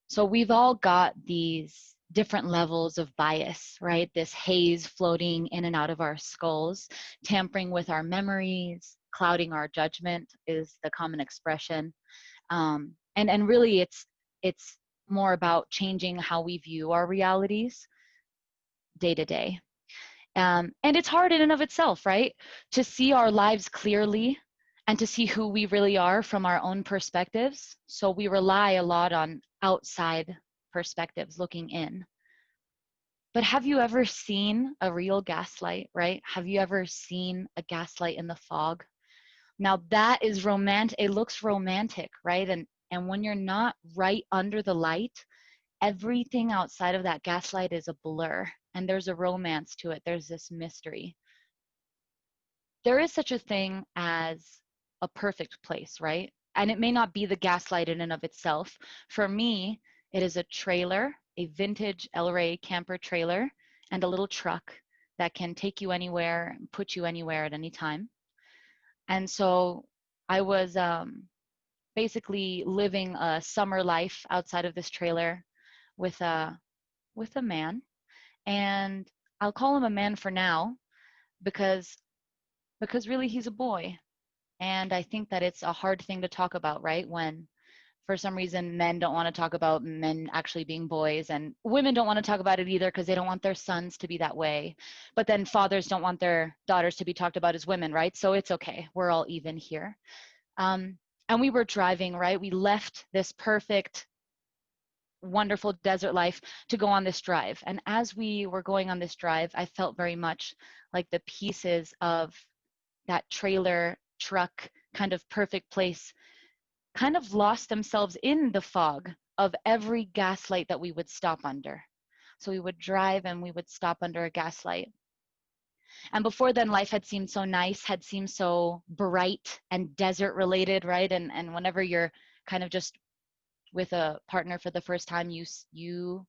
So we've all got these different levels of bias, right? This haze floating in and out of our skulls, tampering with our memories, clouding our judgment is the common expression. And really it's more about changing how we view our realities day to day. And it's hard in and of itself, right? To see our lives clearly and to see who we really are from our own perspectives. So we rely a lot on outside perspectives looking in. But have you ever seen a real gaslight, right? Have you ever seen a gaslight in the fog? Now that is romantic. It looks romantic, right? And when you're not right under the light, everything outside of that gaslight is a blur. And there's a romance to it. There's this mystery. There is such a thing as a perfect place, right? And it may not be the gaslight in and of itself. For me, it is a trailer, a vintage El Rey camper trailer, and a little truck that can take you anywhere and put you anywhere at any time. And so I was basically living a summer life outside of this trailer with a man, and I'll call him a man for now because really he's a boy. And I think that it's a hard thing to talk about, right? When for some reason men don't want to talk about men actually being boys, and women don't want to talk about it either because they don't want their sons to be that way. But then fathers don't want their daughters to be talked about as women, right? So it's okay. We're all even here. And we were driving, right? We left this perfect, wonderful desert life to go on this drive. And as we were going on this drive, I felt very much like the pieces of that trailer truck kind of perfect place kind of lost themselves in the fog of every gaslight that we would stop under. So we would drive and we would stop under a gaslight. And before then, life had seemed so nice, had seemed so bright and desert related, right? And whenever you're kind of just with a partner for the first time, you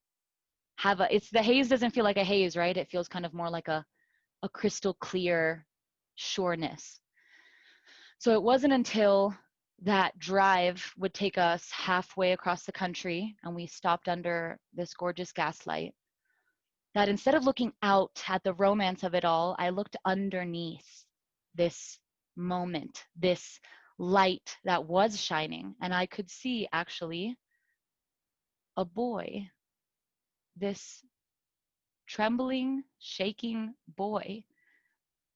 have it's the haze doesn't feel like a haze, right? It feels kind of more like a crystal clear sureness. So it wasn't until that drive would take us halfway across the country and we stopped under this gorgeous gaslight that instead of looking out at the romance of it all, I looked underneath this moment, this light that was shining, and I could see actually a boy, this trembling, shaking boy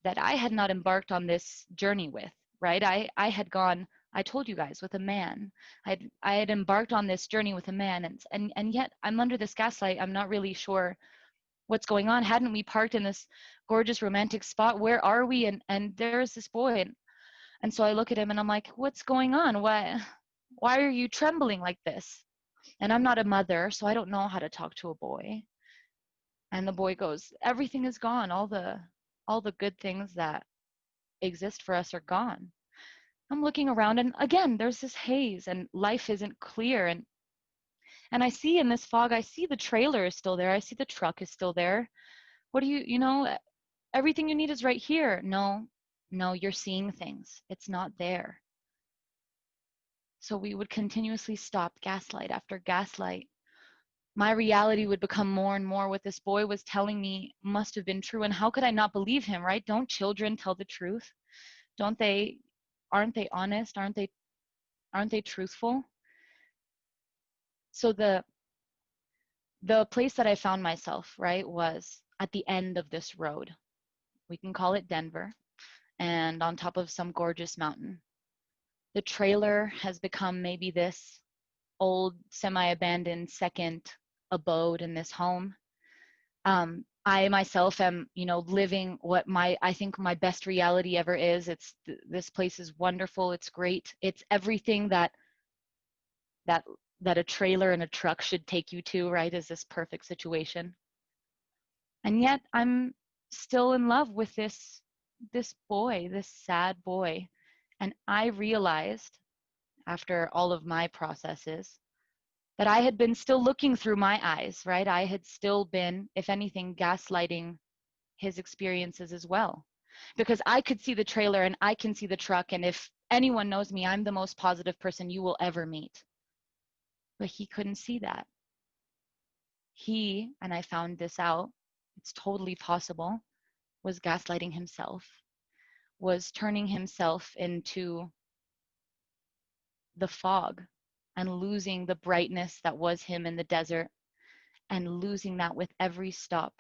that I had not embarked on this journey with, right? I had gone, I told you guys, with a man. I had embarked on this journey with a man, and yet I'm under this gaslight. I'm not really sure what's going on. Hadn't we parked in this gorgeous romantic spot? Where are we? And there's this boy, and so I look at him and I'm like, what's going on? Why are you trembling like this? And I'm not a mother, so I don't know how to talk to a boy. And the boy goes, everything is gone. All the good things that exist for us are gone. I'm looking around and again, there's this haze and life isn't clear. And I see in this fog, I see the trailer is still there. I see the truck is still there. What do you know, everything you need is right here. No, you're seeing things. It's not there. So we would continuously stop gaslight after gaslight. My reality would become more and more what this boy was telling me must have been true. And how could I not believe him, right? Don't children tell the truth? Don't they, aren't they honest? Aren't they truthful? So the place that I found myself, right, was at the end of this road. We can call it Denver, and on top of some gorgeous mountain. The trailer has become maybe this old, semi-abandoned second abode in this home. I myself am, living what I think my best reality ever is. This place is wonderful. It's great. It's everything that a trailer and a truck should take you to, right? Is this perfect situation. And yet I'm still in love with this boy, this sad boy. And I realized after all of my processes that I had been still looking through my eyes, right? I had still been, if anything, gaslighting his experiences as well. Because I could see the trailer and I can see the truck. And if anyone knows me, I'm the most positive person you will ever meet. But he couldn't see that. he, and I found this out, it's totally possible, was gaslighting himself, was turning himself into the fog and losing the brightness that was him in the desert and losing that with every stop.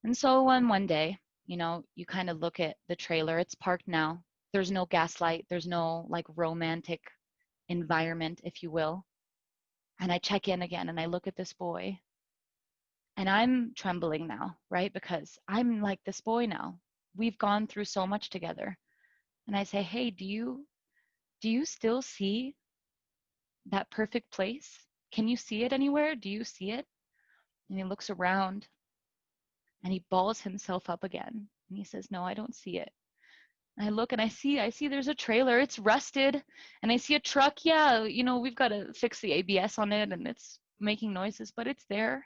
And so on one day, you kind of look at the trailer, it's parked now. There's no gaslight, there's no like romantic environment, if you will. And I check in again and I look at this boy and I'm trembling now, right? Because I'm like this boy now. We've gone through so much together. And I say, hey, do you still see that perfect place? Can you see it anywhere? Do you see it? And he looks around and he balls himself up again. And he says, no, I don't see it. And I look and I see there's a trailer. It's rusted. And I see a truck. Yeah, we've got to fix the ABS on it and it's making noises, but it's there.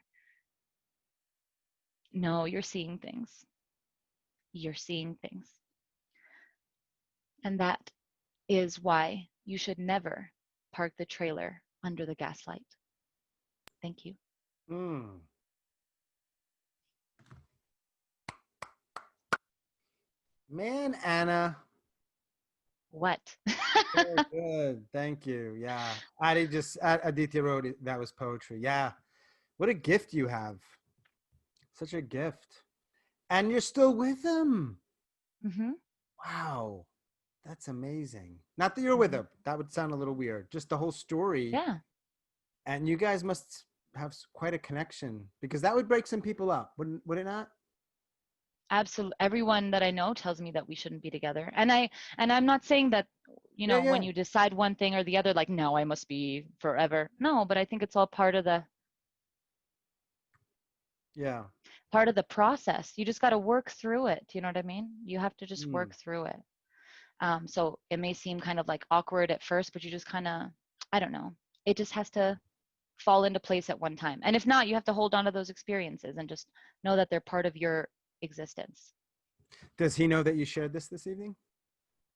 No, you're seeing things. You're seeing things. And that is why you should never park the trailer under the gaslight. Thank you. Man, Anna. What? Very good. Thank you. Yeah. Aditya wrote it. That was poetry. Yeah. What a gift you have. Such a gift. And you're still with him. Mm-hmm. Wow. That's amazing. Not that you're with him. That would sound a little weird. Just the whole story. Yeah. And you guys must have quite a connection because that would break some people up, would it not? Absolutely. Everyone that I know tells me that we shouldn't be together. And I'm not saying that, Yeah. when you decide one thing or the other, like, no, I must be forever. No, but I think it's all part of the process. You just got to work through it. You know what I mean? You have to just work through it. So it may seem kind of like awkward at first, but you just kind of, I don't know. It just has to fall into place at one time. And if not, you have to hold on to those experiences and just know that they're part of your existence. Does he know that you shared this evening?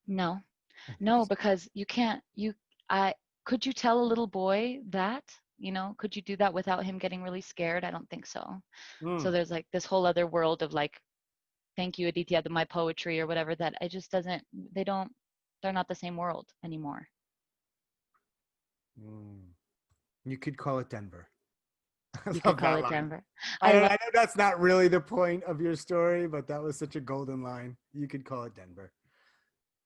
No, because you can't, could you tell a little boy that, could you do that without him getting really scared? I don't think so. So there's like this whole other world of like, thank you, Aditya, my poetry or whatever, that it just doesn't, they're not the same world anymore. You could call it Denver. You could call it Denver. I know that's not really the point of your story, but that was such a golden line. You could call it Denver.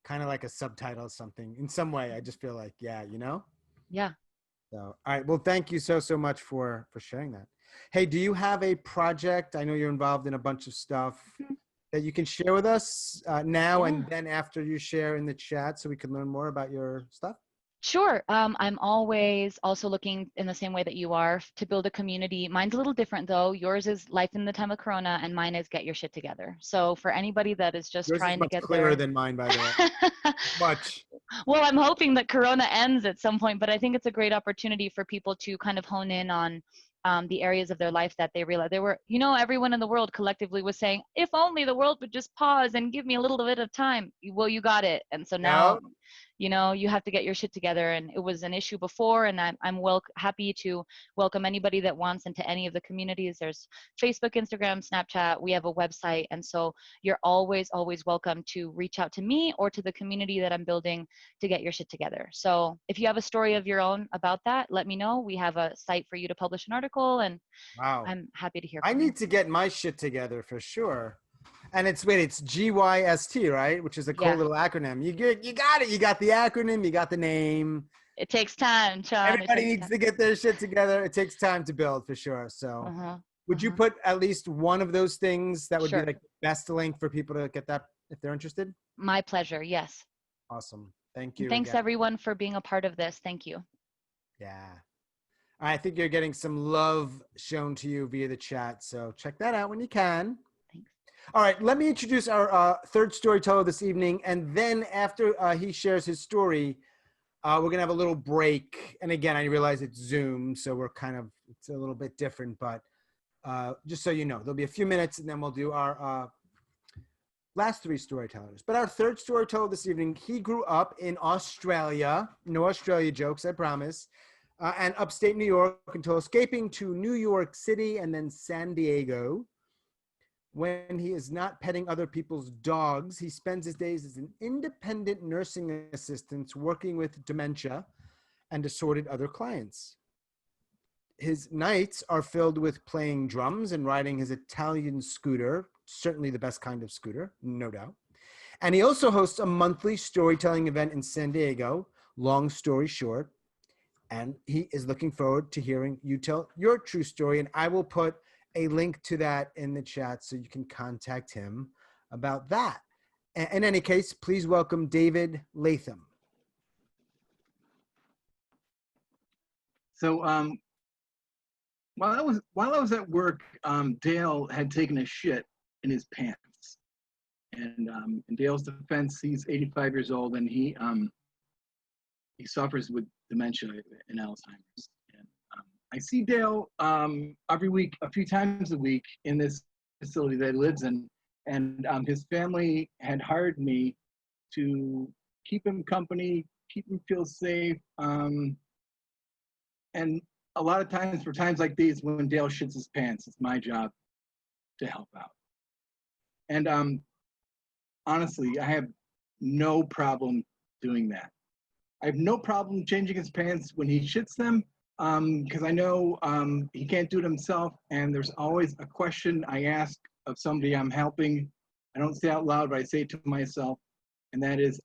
Kind of like a subtitle or something. In some way, I just feel like, yeah. Yeah. So, all right. Well, thank you so much for sharing that. Hey, do you have a project? I know you're involved in a bunch of stuff that you can share with us now and then after you share in the chat so we can learn more about your stuff? Sure. I'm always also looking in the same way that you are to build a community. Mine's a little different though. Yours is life in the time of Corona and mine is get your shit together. So for anybody that is just trying to get there. Yours is much clearer than mine, by the way. Much. Well, I'm hoping that Corona ends at some point, but I think it's a great opportunity for people to kind of hone in on the areas of their life that they realize they were, everyone in the world collectively was saying, if only the world would just pause and give me a little bit of time. Well, you got it. And so now, you have to get your shit together. And it was an issue before, and I'm happy to welcome anybody that wants into any of the communities. There's Facebook, Instagram, Snapchat. We have a website. And so you're always, always welcome to reach out to me or to the community that I'm building to get your shit together. So if you have a story of your own about that, let me know. We have a site for you to publish an article, and I'm happy to hear from you. I need to get my shit together for sure. And it's GYST, right? Which is a cool little acronym. You got it. You got the acronym. You got the name. It takes time, Sean. Everybody needs to get their shit together. It takes time to build for sure. So would you put at least one of those things that would be like the best link for people to get that if they're interested? My pleasure. Yes. Awesome. Thank you. Thanks everyone for being a part of this. Thank you. Yeah. I think you're getting some love shown to you via the chat. So check that out when you can. Thanks. All right. Let me introduce our third storyteller this evening. And then after he shares his story, we're going to have a little break. And again, I realize it's Zoom, so it's a little bit different. But just so you know, there'll be a few minutes and then we'll do our last three storytellers. But our third storyteller this evening, he grew up in Australia. No Australia jokes, I promise. and upstate New York until escaping to New York City and then San Diego. When he is not petting other people's dogs, he spends his days as an independent nursing assistant working with dementia and assorted other clients. His nights are filled with playing drums and riding his Italian scooter, certainly the best kind of scooter, no doubt. And he also hosts a monthly storytelling event in San Diego, long story short. And he is looking forward to hearing you tell your true story. And I will put a link to that in the chat so you can contact him about that. In any case, please welcome David Latham. So while I was at work, Dale had taken a shit in his pants. And in Dale's defense, he's 85 years old and he suffers with dementia and Alzheimer's. And I see Dale every week, a few times a week in this facility that he lives in. And his family had hired me to keep him company, keep him feel safe. And a lot of times, for times like these, when Dale shits his pants, it's my job to help out. And honestly, I have no problem doing that. I have no problem changing his pants when he shits them, because I know he can't do it himself. And there's always a question I ask of somebody I'm helping. I don't say it out loud, but I say it to myself. And that is,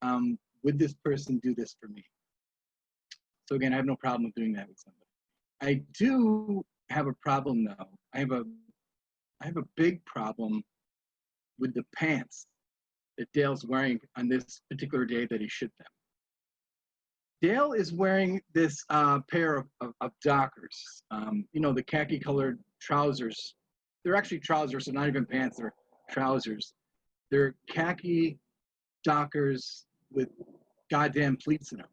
would this person do this for me? So again, I have no problem with doing that with somebody. I do have a problem though. I have a big problem with the pants that Dale's wearing on this particular day that he shit them. Dale is wearing this pair of Dockers, you know, the khaki colored trousers. They're actually trousers, so not even pants, they're trousers. They're khaki Dockers with goddamn pleats in them.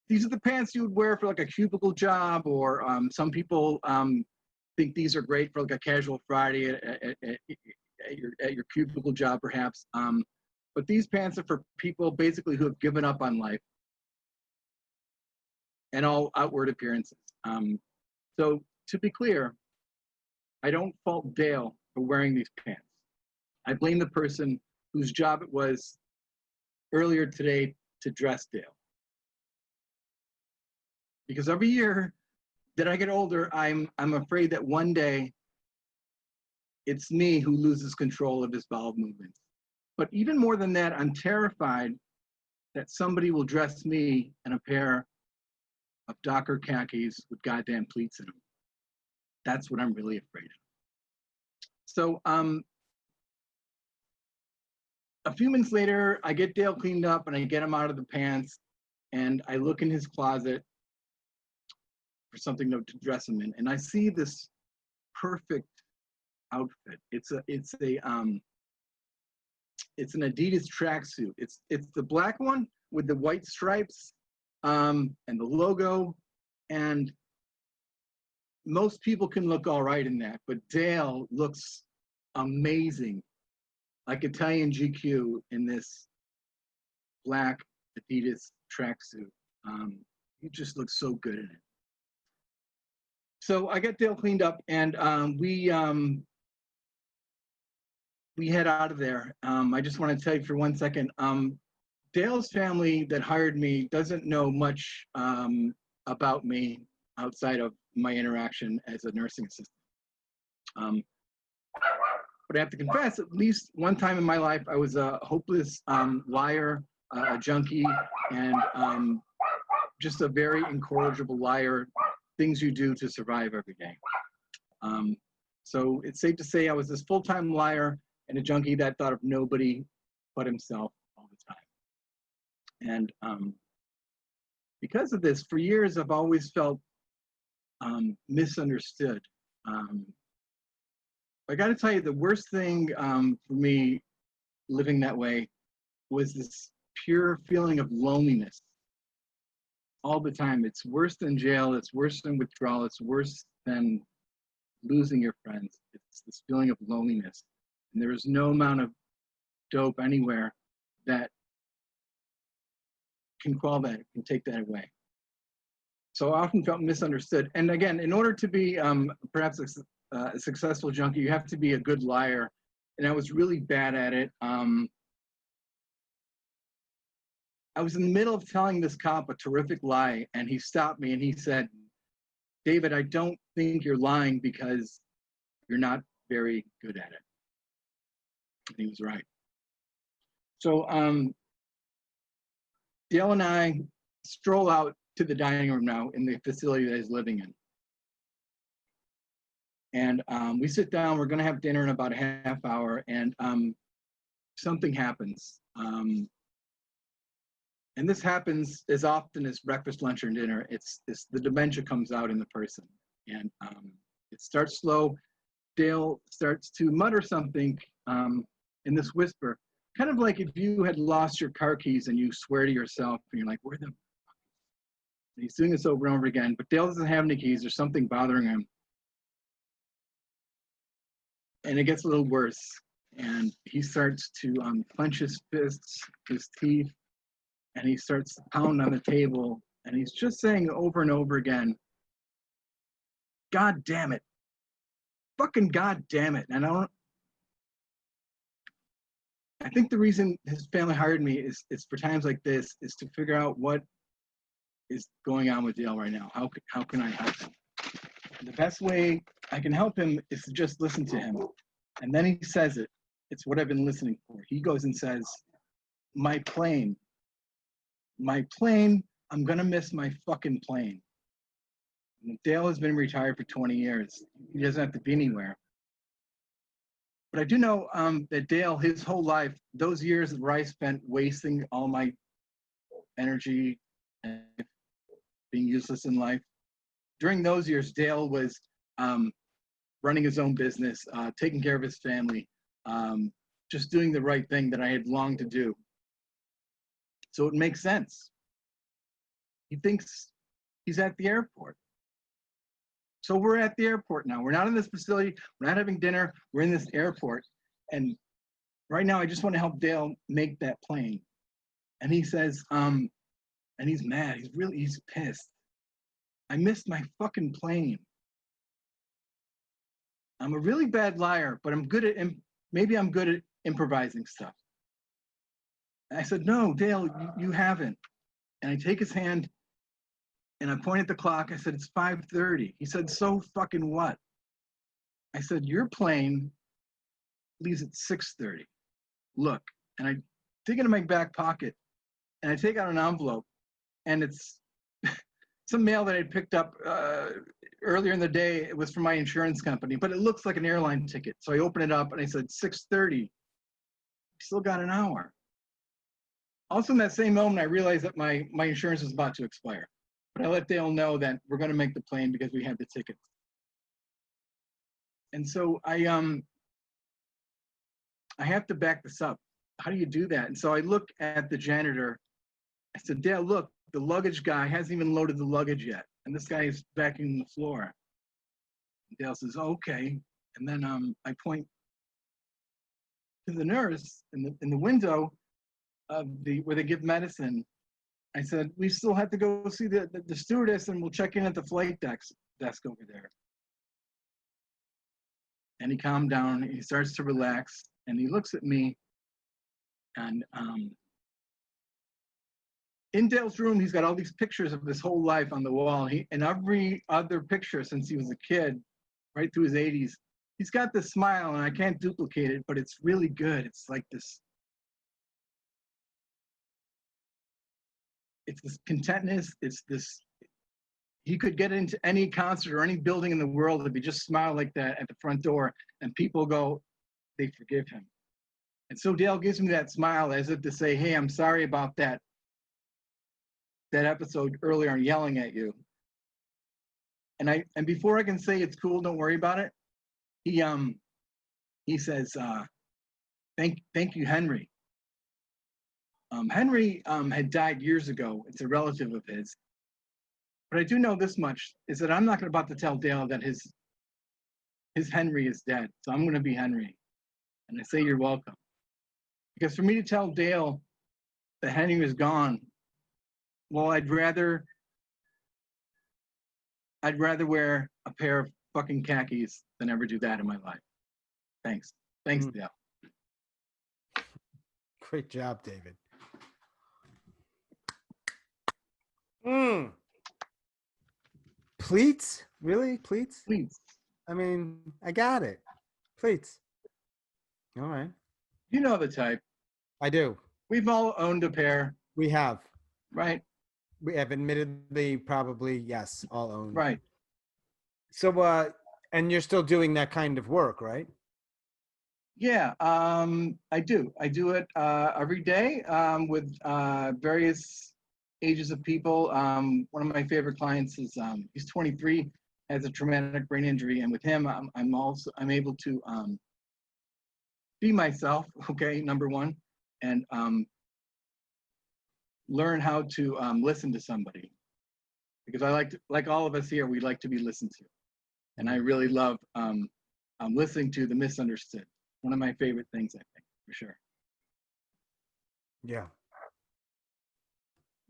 These are the pants you would wear for like a cubicle job, or some people think these are great for like a casual Friday at your cubicle job, perhaps. But these pants are for people basically who have given up on life and all outward appearances. So to be clear, I don't fault Dale for wearing these pants. I blame the person whose job it was earlier today to dress Dale. Because every year that I get older, I'm afraid that one day it's me who loses control of his bowel movements. But even more than that, I'm terrified that somebody will dress me in a pair of Docker khakis with goddamn pleats in them. That's what I'm really afraid of. So a few minutes later, I get Dale cleaned up and I get him out of the pants and I look in his closet for something to dress him in, and I see this perfect outfit. It's an Adidas tracksuit. It's the black one with the white stripes and the logo, and most people can look all right in that, but Dale looks amazing, like Italian GQ in this black Adidas tracksuit. He just looks so good in it. So I got Dale cleaned up, and we head out of there. I just want to tell you for 1 second, Dale's family that hired me doesn't know much about me outside of my interaction as a nursing assistant. But I have to confess, at least one time in my life, I was a hopeless liar, a junkie, and just a very incorrigible liar. Things you do to survive every day. So it's safe to say I was this full-time liar and a junkie that thought of nobody but himself all the time. And because of this, for years, I've always felt misunderstood. I gotta tell you, the worst thing for me living that way was this pure feeling of loneliness. All the time. It's worse than jail, it's worse than withdrawal, it's worse than losing your friends. It's this feeling of loneliness. And there is no amount of dope anywhere that can quell that, can take that away. So I often felt misunderstood. And again, in order to be perhaps a successful junkie, you have to be a good liar. And I was really bad at it. I was in the middle of telling this cop a terrific lie, and he stopped me and he said, David, I don't think you're lying because you're not very good at it. And he was right. So Dale and I stroll out to the dining room now in the facility that he's living in. And we sit down, we're gonna have dinner in about a half hour, and something happens. And this happens as often as breakfast, lunch, or dinner. It's the dementia comes out in the person. And it starts slow. Dale starts to mutter something in this whisper, kind of like if you had lost your car keys and you swear to yourself, and you're like, where the fuck? And he's doing this over and over again, but Dale doesn't have any keys. There's something bothering him. And it gets a little worse. And he starts to clench his fists, his teeth, and he starts to pound on the table, and he's just saying over and over again, God damn it. Fucking God damn it. And I think the reason his family hired me is for times like this, is to figure out what is going on with Dale right now. How can I help him? And the best way I can help him is to just listen to him. And then he says it. It's what I've been listening for. He goes and says, my plane, I'm gonna miss my fucking plane. And Dale has been retired for 20 years. He doesn't have to be anywhere. But I do know that Dale, his whole life, those years where I spent wasting all my energy and being useless in life, during those years, Dale was running his own business, taking care of his family, just doing the right thing that I had longed to do. So it makes sense. He thinks he's at the airport. So we're at the airport now. We're not in this facility. We're not having dinner. We're in this airport. And right now, I just want to help Dale make that plane. And he says, and he's mad. He's pissed. I missed my fucking plane. I'm a really bad liar, but maybe I'm good at improvising stuff. And I said, no, Dale, you haven't. And I take his hand and I point at the clock. I said, it's 5:30. He said, so fucking what? I said, your plane leaves at 6:30. Look, and I dig into my back pocket and I take out an envelope, and it's some mail that I picked up earlier in the day. It was from my insurance company, but it looks like an airline ticket. So I open it up and I said, 6:30. Still got an hour. Also in that same moment, I realized that my insurance was about to expire. But I let Dale know that we're going to make the plane because we had the tickets. And so I have to back this up. How do you do that? And so I look at the janitor. I said, Dale, look, the luggage guy hasn't even loaded the luggage yet. And this guy is vacuuming the floor. And Dale says, oh, okay. And then I point to the nurse in the window of where they give medicine. I said, we still have to go see the stewardess, and we'll check in at the flight desk over there. And he calmed down, he starts to relax, and he looks at me, and in Dale's room, he's got all these pictures of his whole life on the wall. And every other picture since he was a kid, right through his 80s, he's got this smile, and I can't duplicate it, but it's really good. It's like this, it's this contentness, it's this, he could get into any concert or any building in the world if he just smiled like that at the front door, and people go, they forgive him. And so Dale gives me that smile as if to say, hey, I'm sorry about that episode earlier and yelling at you. And before I can say it's cool, don't worry about it, he says, thank you, Henry. Henry had died years ago. It's a relative of his. But I do know this much, is that I'm not about to tell Dale that his Henry is dead. So I'm going to be Henry. And I say you're welcome. Because for me to tell Dale that Henry is gone, well, I'd rather I'd rather wear a pair of fucking khakis than ever do that in my life. Thanks. Thanks, Mm. Dale. Great job, David. Mm. Pleats? Really? Pleats? Please. I mean, I got it. Pleats. All right. You know the type. I do. We've all owned a pair, We have. right? We have admittedly, probably, yes, all owned. Right. So, and you're still doing that kind of work, right? Yeah, I do. I do it every day with various ages of people. One of my favorite clients is he's 23, has a traumatic brain injury, and with him, I'm able to be myself. Okay, number one, and learn how to listen to somebody, because I like all of us here, we like to be listened to, and I really love listening to the misunderstood. One of my favorite things, I think, for sure. Yeah.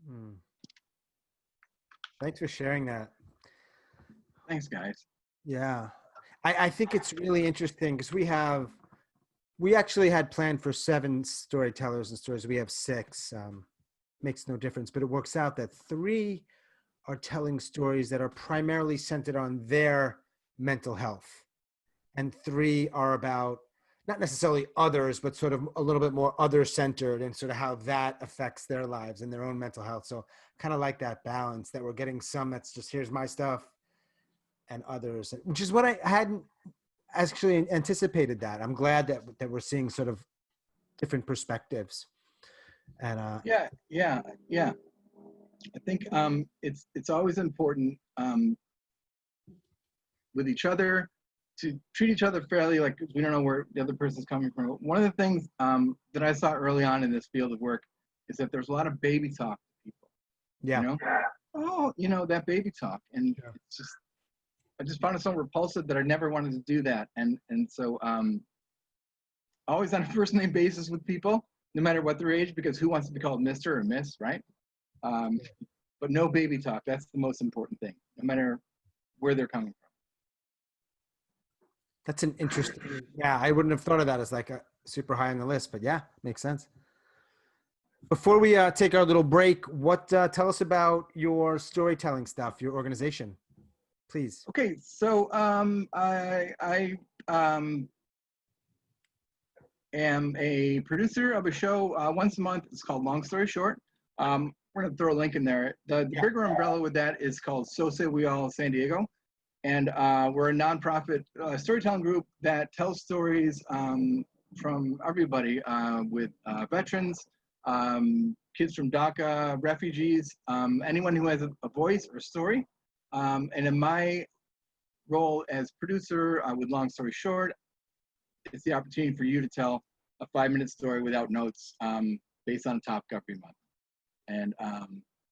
Mm. Thanks for sharing that. Thanks, guys. Yeah. I think it's really interesting because we actually had planned for 7 storytellers and stories. We have 6. Makes no difference, but it works out that 3 are telling stories that are primarily centered on their mental health. And 3 are about not necessarily others, but sort of a little bit more other-centered and sort of how that affects their lives and their own mental health. So kind of like that balance that we're getting some that's just here's my stuff and others, which is what I hadn't actually anticipated that. I'm glad that we're seeing sort of different perspectives. And Yeah. I think it's always important with each other to treat each other fairly, like we don't know where the other person's coming from. One of the things that I saw early on in this field of work is that there's a lot of baby talk to people. yeah, You know, oh, you know, that baby talk, and Yeah. it's just, I just found it so repulsive that I never wanted to do that, and so always on a first name basis with people, no matter what their age, because who wants to be called Mr. or Miss, right? But no baby talk. That's the most important thing, no matter where they're coming from. that's an interesting. Yeah, I wouldn't have thought of that as like a super high on the list, but yeah, makes sense. Before we take our little break, tell us about your storytelling stuff, your organization, please. Okay, so I am a producer of a show once a month. It's called Long Story Short. We're gonna throw a link in there. The bigger umbrella with that is called So Say We All San Diego, and we're a nonprofit storytelling group that tells stories from everybody, with veterans, kids from DACA, refugees, anyone who has a voice or story. And in my role as producer with Long Story Short, it's the opportunity for you to tell a 5-minute story without notes, based on a topic every month. And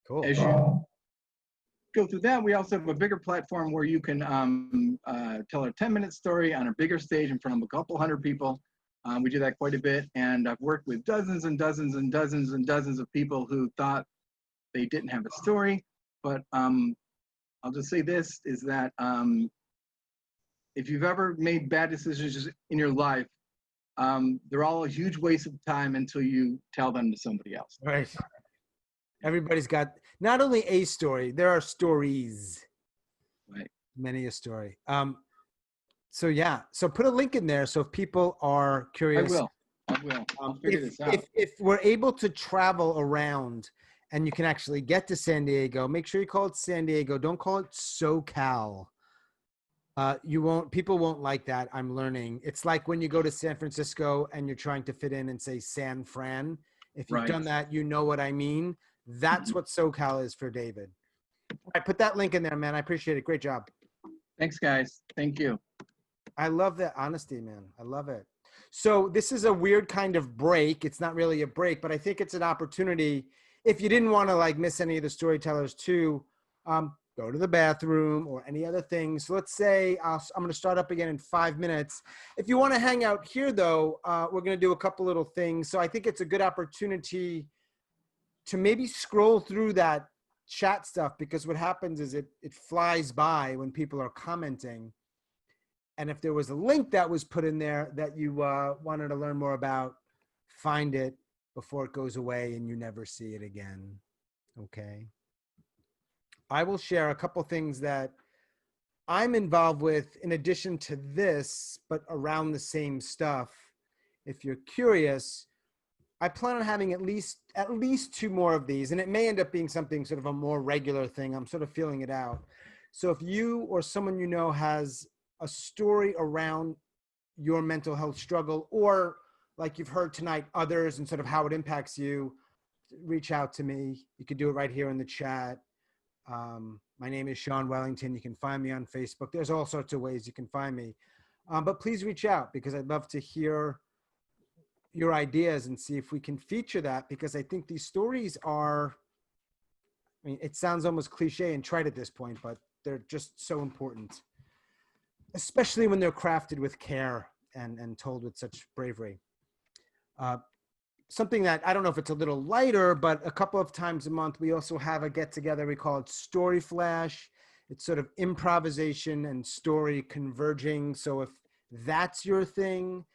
Cool. as you go through that, we also have a bigger platform where you can tell a 10-minute story on a bigger stage in front of a couple hundred people. We do that quite a bit, and I've worked with dozens and dozens and dozens and dozens of people who thought they didn't have a story. But I'll just say this, is that if you've ever made bad decisions in your life, they're all a huge waste of time until you tell them to somebody else. Right. Everybody's got not only a story, there are stories. Right. Many a story. So yeah, so put a link in there. So if people are curious, I will. I'll figure this out. If we're able to travel around and you can actually get to San Diego, make sure you call it San Diego. Don't call it SoCal. People won't like that. I'm learning. It's like when you go to San Francisco and you're trying to fit in and say San Fran. If you've done that, you know what I mean. That's what SoCal is for David. All right, put that link in there, man. I appreciate it. Great job. Thanks, guys. Thank you. I love that honesty, man. I love it. So this is a weird kind of break. It's not really a break, but I think it's an opportunity. If you didn't want to like miss any of the storytellers too, go to the bathroom or any other things. So let's say I'm going to start up again in 5 minutes. If you want to hang out here though, we're going to do a couple little things. So I think it's a good opportunity to maybe scroll through that chat stuff, because what happens is it flies by when people are commenting. And if there was a link that was put in there that you wanted to learn more about, find it before it goes away and you never see it again. Okay. I will share a couple things that I'm involved with in addition to this, but around the same stuff. If you're curious, I plan on having at least 2 more of these, and it may end up being something sort of a more regular thing. I'm sort of feeling it out. So if you or someone you know has a story around your mental health struggle, or like you've heard tonight, others, and sort of how it impacts you, reach out to me. You can do it right here in the chat. My name is Sean Wellington. You can find me on Facebook. There's all sorts of ways you can find me. But please reach out, because I'd love to hear your ideas and see if we can feature that, because I think these stories are, I mean, it sounds almost cliche and trite at this point, but they're just so important, especially when they're crafted with care and told with such bravery. Something that, I don't know if it's a little lighter, but a couple of times a month, we also have a get together. We call it Story Flash. It's sort of improvisation and story converging. So if that's your thing,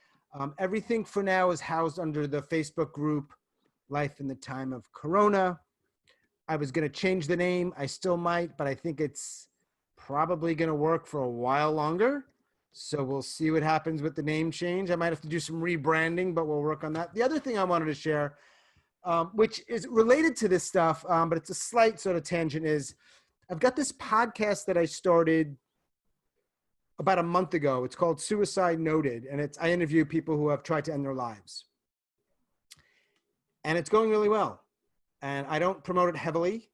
everything for now is housed under the Facebook group, Life in the Time of Corona. I was going to change the name. I still might, but I think it's probably going to work for a while longer. So we'll see what happens with the name change. I might have to do some rebranding, but we'll work on that. The other thing I wanted to share, which is related to this stuff, but it's a slight sort of tangent, is I've got this podcast that I started about a month ago. It's called Suicide Noted, and I interview people who have tried to end their lives. And it's going really well. And I don't promote it heavily.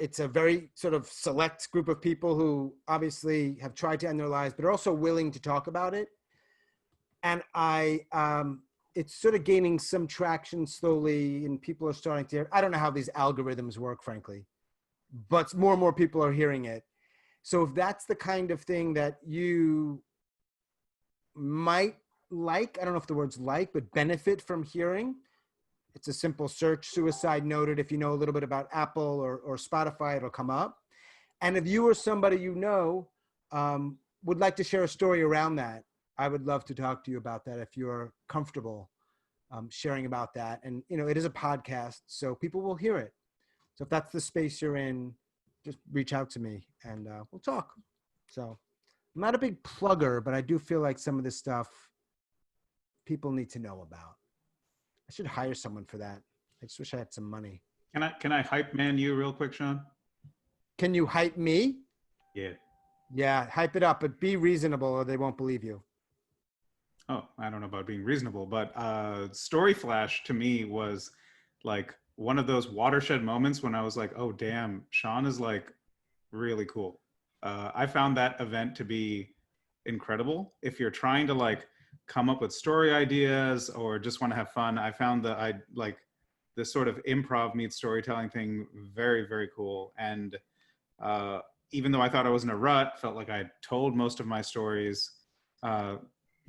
It's a very sort of select group of people who obviously have tried to end their lives, but are also willing to talk about it. And it's sort of gaining some traction slowly, and people are starting to, I don't know how these algorithms work, frankly, but more and more people are hearing it. So if that's the kind of thing that you might like, I don't know if the word's like, but benefit from hearing, it's a simple search, Suicide Noted. If you know a little bit about Apple or Spotify, it'll come up. And if you or somebody you know would like to share a story around that, I would love to talk to you about that if you're comfortable sharing about that. And, you know, it is a podcast, so people will hear it. So if that's the space you're in, just reach out to me and we'll talk. So I'm not a big plugger, but I do feel like some of this stuff people need to know about. I should hire someone for that. I just wish I had some money. Can I hype man you real quick, Sean? Can you hype me? Yeah. Yeah, hype it up, but be reasonable or they won't believe you. Oh, I don't know about being reasonable, but Story Flash to me was like one of those watershed moments when I was like, oh, damn, Sean is like really cool. I found that event to be incredible. If you're trying to like come up with story ideas or just want to have fun, I found that I like this sort of improv meets storytelling thing very, very cool. And even though I thought I was in a rut, felt like I told most of my stories.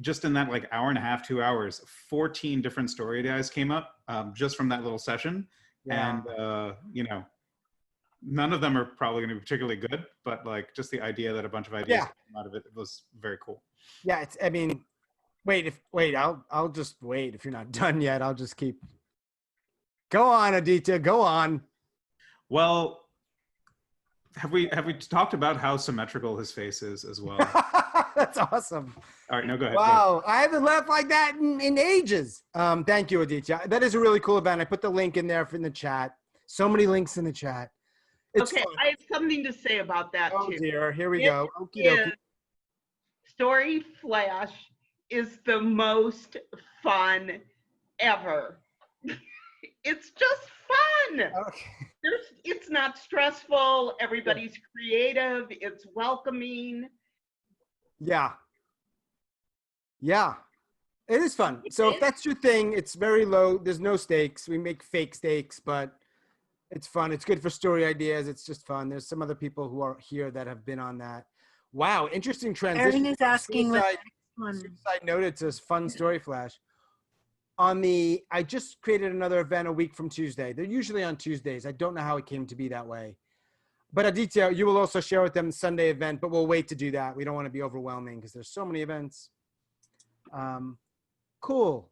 Just in that like hour and a half, 2 hours, 14 different story ideas came up just from that little session. Yeah. And, you know, none of them are probably going to be particularly good, but like just the idea that a bunch of ideas came out of it was very cool. Yeah, it's, I mean, I'll just wait. If you're not done yet, I'll just keep. Go on, Aditya, go on. Well, have we talked about how symmetrical his face is as well? That's awesome. All right, no, go ahead. Wow, go ahead. I haven't laughed like that in ages. Thank you, Aditya. That is a really cool event. I put the link in there in the chat. So many links in the chat. It's okay, fun. I have something to say about that too. too. Dear, here we go. Okie dokie. Story Flash is the most fun ever. It's just fun. Okay. It's not stressful. Everybody's creative. It's welcoming. Yeah. Yeah. It is fun. So if that's your thing, it's very low. There's no stakes. We make fake stakes, but it's fun. It's good for story ideas. It's just fun. There's some other people who are here that have been on that. Wow. Interesting transition. Erin is asking what the next one. Suicide Noted to Fun Story Flash. I just created another event a week from Tuesday. They're usually on Tuesdays. I don't know how it came to be that way. But Aditya, you will also share with them the Sunday event, but we'll wait to do that. We don't want to be overwhelming because there's so many events. Cool.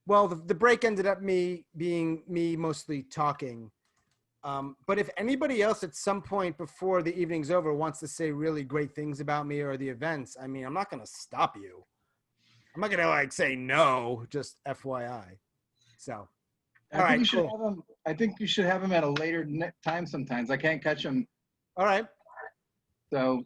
Well, the break ended up being me mostly talking. But if anybody else at some point before the evening's over wants to say really great things about me or the events, I mean, I'm not going to stop you. I'm not going to like say no, just FYI. So, all right, cool. I think you should have them at a later time sometimes. I can't catch them. All right. So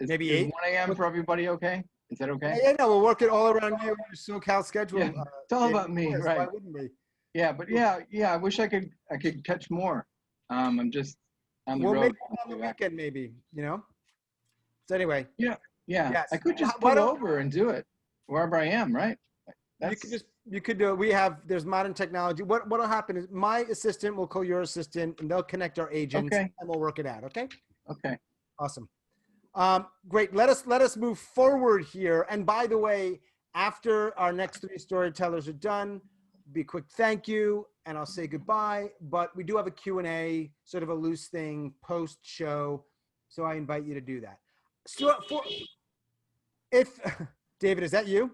Maybe is 8 1 a.m. for everybody okay? Is that okay? Yeah, no, we'll work it all around you, your SoCal schedule. Yeah, it's all about me, course, right? Why wouldn't we? Yeah, but yeah, I wish I could catch more. I'm just on the road. Maybe on the weekend, maybe, you know? So anyway. Yeah. Yes. I could just pull over and do it wherever I am, right? You could do it. There's modern technology. What'll happen is my assistant will call your assistant and they'll connect our agents and we'll work it out. Okay. Okay. Awesome. Great. Let us move forward here. And by the way, after our next 3 storytellers are done, be a quick thank you and I'll say goodbye, but we do have a Q&A, sort of a loose thing post show. So I invite you to do that. So David, is that you?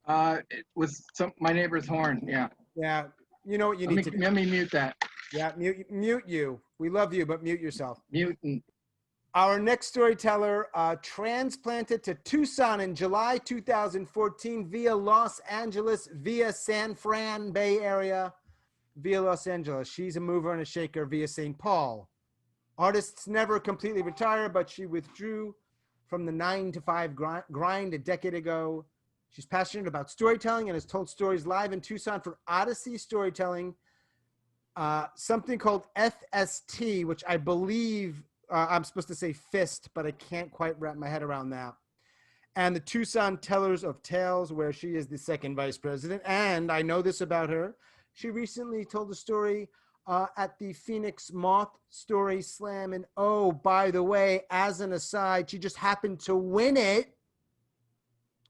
It was my neighbor's horn. Yeah. Yeah. You know what you need to do. Let me mute that. Yeah. Mute you. We love you, but mute yourself. Mutant. Our next storyteller transplanted to Tucson in July 2014 via Los Angeles, via San Fran Bay Area, via Los Angeles. She's a mover and a shaker via St. Paul. Artists never completely retire, but she withdrew from the 9-to-5 grind a decade ago. She's passionate about storytelling and has told stories live in Tucson for Odyssey Storytelling, something called FST, which I believe I'm supposed to say FIST, but I can't quite wrap my head around that. And the Tucson Tellers of Tales, where she is the second vice president. And I know this about her. She recently told a story at the Phoenix Moth Story Slam. And oh, by the way, as an aside, she just happened to win it.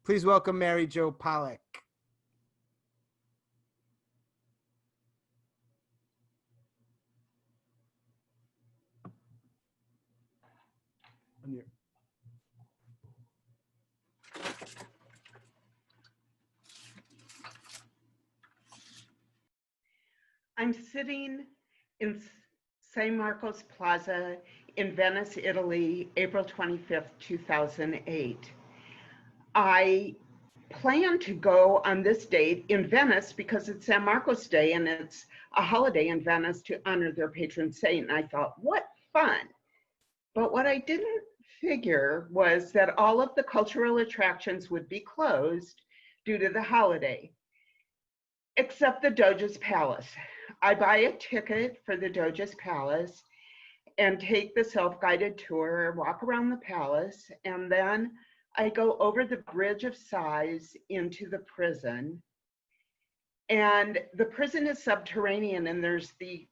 Please welcome Mary Jo Pollack. I'm sitting in San Marcos Plaza in Venice, Italy, April 25th, 2008. I plan to go on this date in Venice because it's San Marcos Day and it's a holiday in Venice to honor their patron saint. And I thought, what fun. But what I didn't figure was that all of the cultural attractions would be closed due to the holiday, except the Doge's Palace. I buy a ticket for the Doge's Palace and take the self-guided tour, walk around the palace, and then I go over the Bridge of Sighs into the prison. And the prison is subterranean and there's the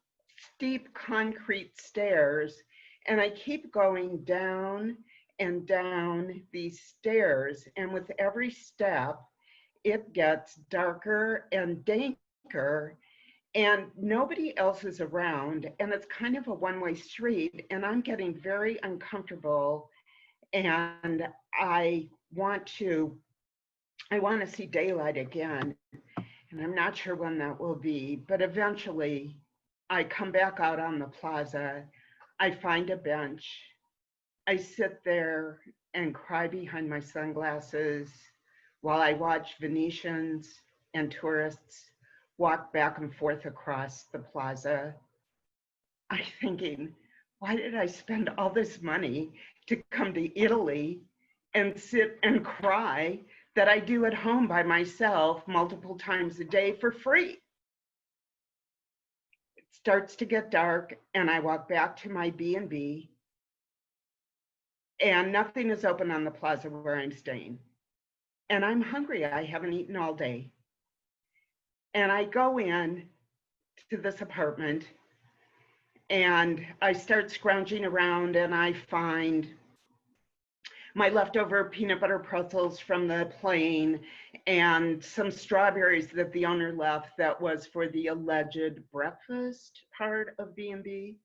steep concrete stairs. And I keep going down and down these stairs. And with every step, it gets darker and danker and nobody else is around. And it's kind of a one-way street and I'm getting very uncomfortable. And I want to see daylight again. And I'm not sure when that will be, but eventually I come back out on the plaza. I find a bench. I sit there and cry behind my sunglasses while I watch Venetians and tourists walk back and forth across the plaza. I'm thinking, why did I spend all this money to come to Italy and sit and cry that I do at home by myself multiple times a day for free? It starts to get dark and I walk back to my B&B and nothing is open on the plaza where I'm staying. And I'm hungry, I haven't eaten all day. And I go in to this apartment and I start scrounging around and I find my leftover peanut butter pretzels from the plane, and some strawberries that the owner left that was for the alleged breakfast part of B&B.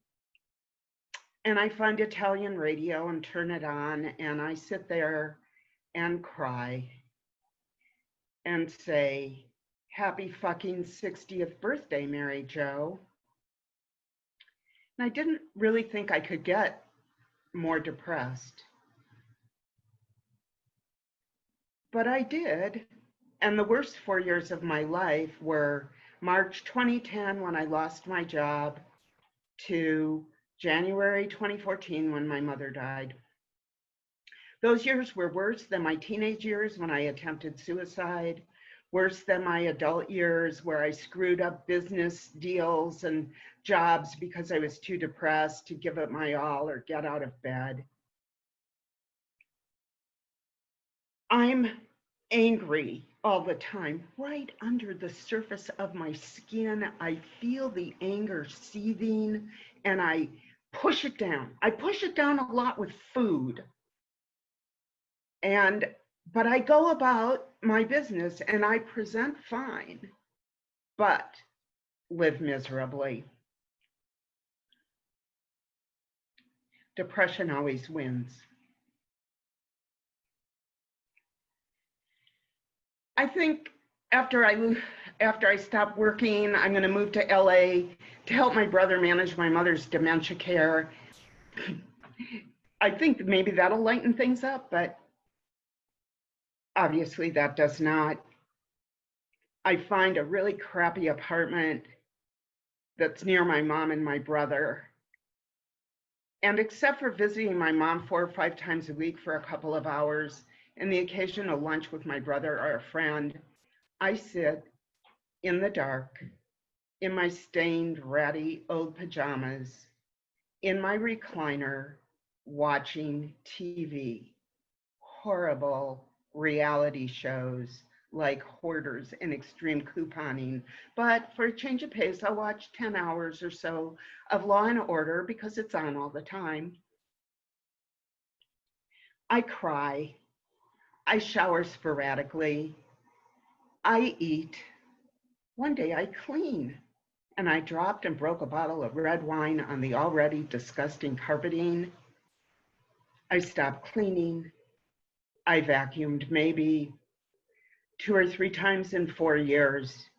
And I find Italian radio and turn it on, and I sit there and cry and say, happy fucking 60th birthday, Mary Jo. And I didn't really think I could get more depressed. But I did. And the worst 4 years of my life were March 2010 when I lost my job to January 2014 when my mother died. Those years were worse than my teenage years when I attempted suicide, worse than my adult years where I screwed up business deals and jobs because I was too depressed to give it my all or get out of bed. I'm angry all the time. Right under the surface of my skin, I feel the anger seething and I push it down. I push it down a lot with food. But I go about my business and I present fine, but live miserably. Depression always wins. I think after I stop working, I'm going to move to LA to help my brother manage my mother's dementia care. I think maybe that'll lighten things up, but obviously that does not. I find a really crappy apartment that's near my mom and my brother. And except for visiting my mom 4 or 5 times a week for a couple of hours and the occasional lunch with my brother or a friend, I sit in the dark in my stained, ratty old pajamas in my recliner watching TV, horrible reality shows like Hoarders and Extreme Couponing. But for a change of pace, I'll watch 10 hours or so of Law and Order because it's on all the time. I cry. I shower sporadically. I eat. One day I clean, and I dropped and broke a bottle of red wine on the already disgusting carpeting. I stopped cleaning. I vacuumed maybe 2 or 3 times in 4 years.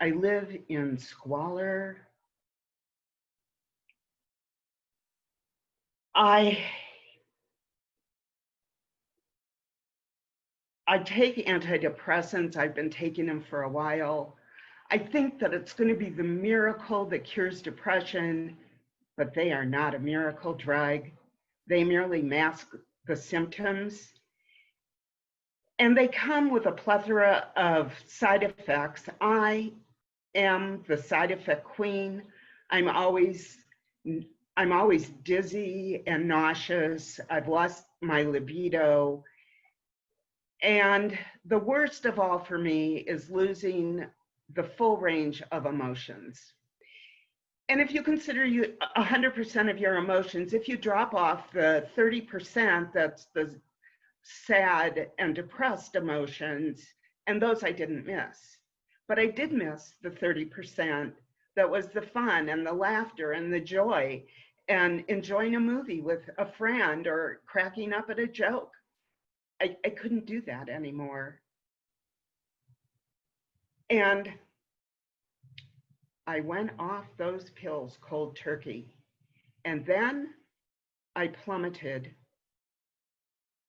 I live in squalor. I take antidepressants. I've been taking them for a while. I think that it's going to be the miracle that cures depression, but they are not a miracle drug. They merely mask the symptoms. And they come with a plethora of side effects. I am the side effect queen. I'm always dizzy and nauseous. I've lost my libido. And the worst of all for me is losing the full range of emotions. And if you consider 100% of your emotions, if you drop off the 30%, that's the sad and depressed emotions, and those I didn't miss. But I did miss the 30% that was the fun and the laughter and the joy and enjoying a movie with a friend or cracking up at a joke. I couldn't do that anymore. And I went off those pills cold turkey. And then I plummeted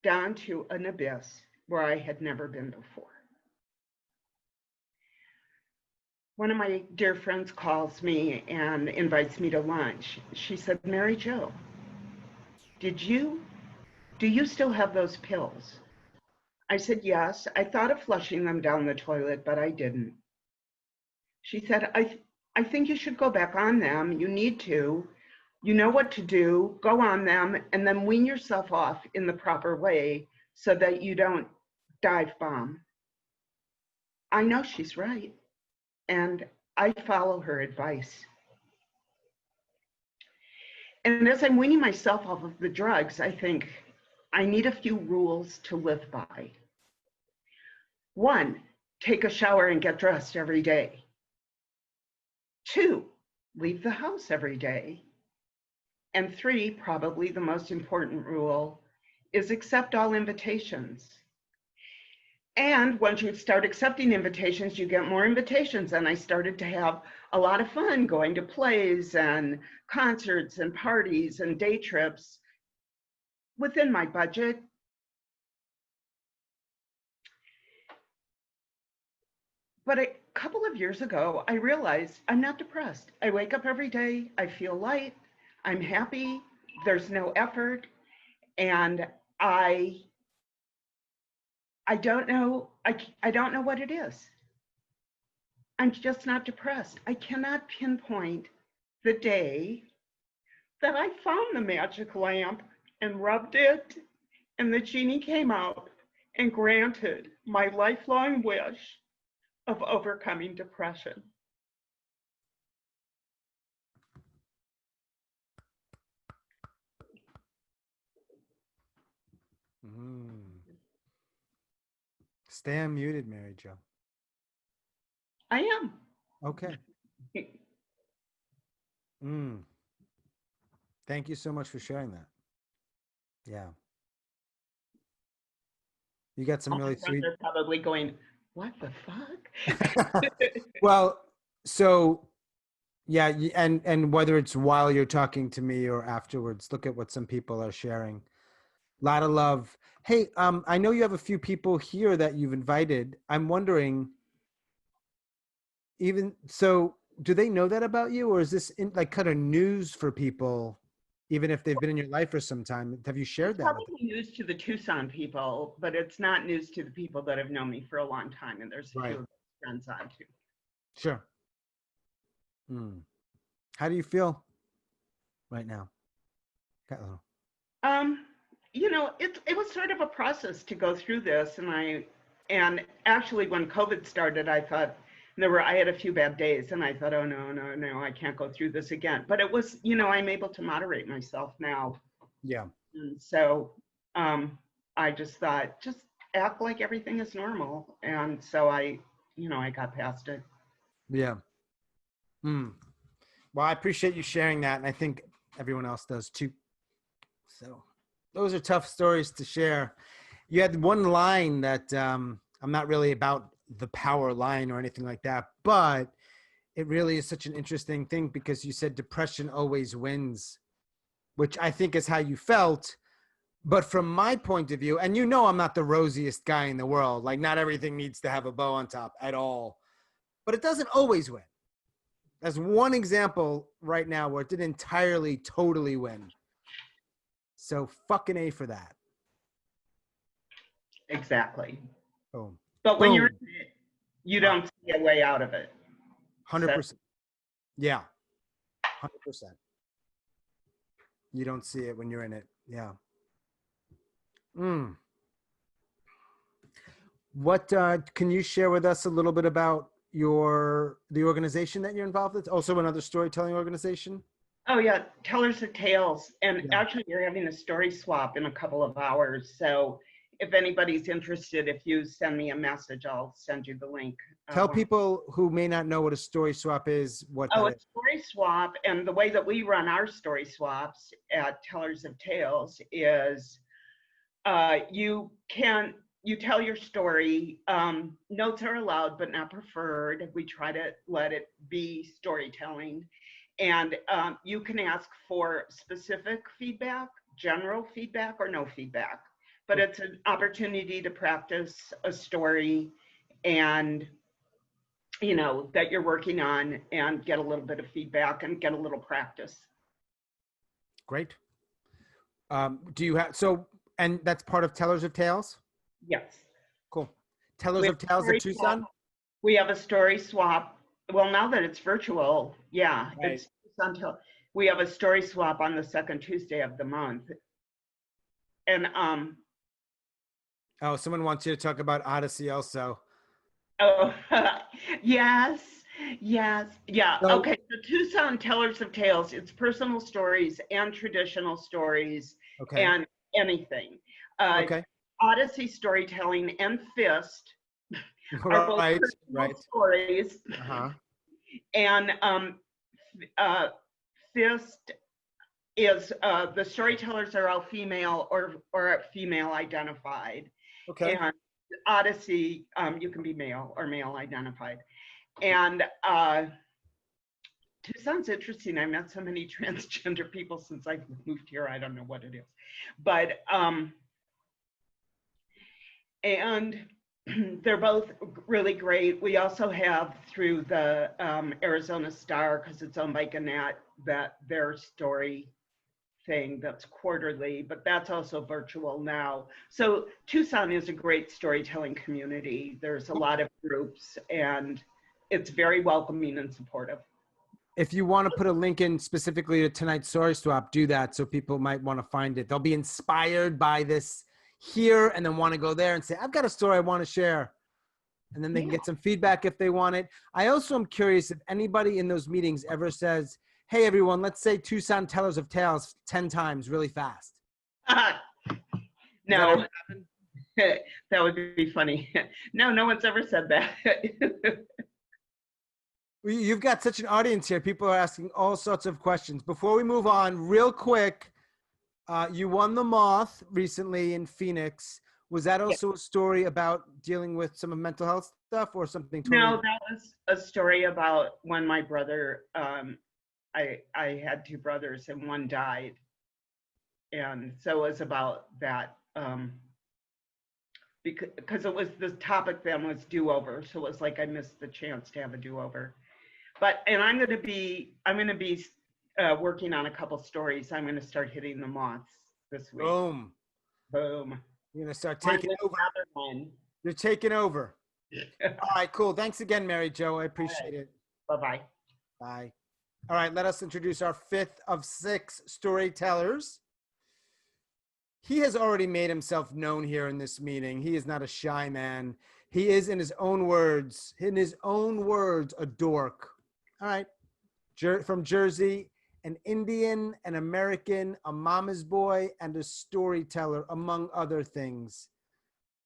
down to an abyss where I had never been before. One of my dear friends calls me and invites me to lunch. She said, Mary Jo, do you still have those pills? I said, yes. I thought of flushing them down the toilet, but I didn't. She said, I think you should go back on them. You need to. You know what to do. Go on them and then wean yourself off in the proper way so that you don't dive bomb. I know she's right. And I follow her advice. And as I'm weaning myself off of the drugs, I think, I need a few rules to live by. 1, take a shower and get dressed every day. 2, leave the house every day. And 3, probably the most important rule, is accept all invitations. And once you start accepting invitations, you get more invitations. And I started to have a lot of fun going to plays and concerts and parties and day trips within my budget. But a couple of years ago, I realized I'm not depressed. I wake up every day, I feel light, I'm happy, there's no effort, and I don't know, I don't know what it is. I'm just not depressed. I cannot pinpoint the day that I found the magic lamp and rubbed it, and the genie came out and granted my lifelong wish of overcoming depression. Stay unmuted, Mary Jo. I am. Okay. Thank you so much for sharing that. Yeah. You got some really sweet. They're probably going, what the fuck? Well, so yeah, and whether it's while you're talking to me or afterwards, look at what some people are sharing. A lot of love. Hey, I know you have a few people here that you've invited. I'm wondering, even so, do they know that about you, or is this like kind of news for people, even if they've been in your life for some time? Have you shared that? Probably news to the Tucson people, but it's not news to the people that have known me for a long time, and there's a few of those friends on too. Sure. How do you feel right now? You know, it was sort of a process to go through this, and actually when COVID started, I thought I had a few bad days, and I thought, oh no, I can't go through this again. But it was, you know, I'm able to moderate myself now. Yeah. And so I just thought, just act like everything is normal, and so I got past it. Yeah. Well, I appreciate you sharing that, and I think everyone else does too. So those are tough stories to share. You had one line that I'm not really about the power line or anything like that, but it really is such an interesting thing because you said depression always wins, which I think is how you felt. But from my point of view, and you know I'm not the rosiest guy in the world, like not everything needs to have a bow on top at all, but it doesn't always win. There's one example right now where it didn't entirely, totally win. So fucking A for that. Exactly. Boom. But when Boom. you're in it, you don't see a way out of it. 100%. Yeah. 100%. You don't see it when you're in it. Yeah. What can you share with us a little bit about the organization that you're involved with? Also another storytelling organization? Oh yeah, Tellers of Tales. And actually we're having a story swap in a couple of hours. So if anybody's interested, if you send me a message, I'll send you the link. Tell people who may not know what a story swap is, what that is. A story swap, and the way that we run our story swaps at Tellers of Tales is you tell your story. Notes are allowed, but not preferred. We try to let it be storytelling. And you can ask for specific feedback, general feedback, or no feedback. But it's an opportunity to practice a story and, you know, that you're working on and get a little bit of feedback and get a little practice. Great. Do you have, and that's part of Tellers of Tales? Yes. Cool. Tellers of Tales of Tucson? We have a story swap. Well, now that it's virtual, yeah, right. It's until we have a story swap on the second Tuesday of the month. And oh, someone wants you to talk about Odyssey also. Oh, yes. Yeah. Okay, so Tucson Tellers of Tales, it's personal stories and traditional stories. Okay. And anything. Uh, Okay. Odyssey Storytelling and Fist are both Right. personal Right. stories, Uh-huh. and Fist is the storytellers are all female or female identified, Okay. and Odyssey you can be male or male identified. And Tucson's interesting. I met so many transgender people since I moved here. I don't know what it is, but and they're both really great. We also have through the Arizona Star, because it's owned by Gannett, that their story thing that's quarterly, but that's also virtual now. So Tucson is a great storytelling community. There's a lot of groups, and it's very welcoming and supportive. If you want to put a link in specifically to tonight's story swap, do that so people might want to find it. They'll be inspired by this here and then want to go there and say, I've got a story I want to share. And then they can get some feedback if they want it. I also am curious if anybody in those meetings ever says, hey, everyone, let's say Tucson Tellers of Tales 10 times really fast. No, that would be funny. No, no one's ever said that. You've got such an audience here. People are asking all sorts of questions. Before we move on, real quick, you won the Moth recently in Phoenix. Was that also a story about dealing with some of mental health stuff or something totally? No, that was a story about when my brother, I had two brothers and one died. And so it was about that, because it was, the topic then was do-over. So it was like I missed the chance to have a do-over. But, and I'm going to be working on a couple stories. I'm going to start hitting the Moths this week. Boom. Boom. You're going to start taking over. One. You're taking over. All right, cool. Thanks again, Mary Jo. I appreciate it. Bye-bye. Bye. All right, let us introduce our 5th of 6 storytellers. He has already made himself known here in this meeting. He is not a shy man. He is, in his own words, a dork. All right. From Jersey, an Indian, an American, a mama's boy, and a storyteller, among other things.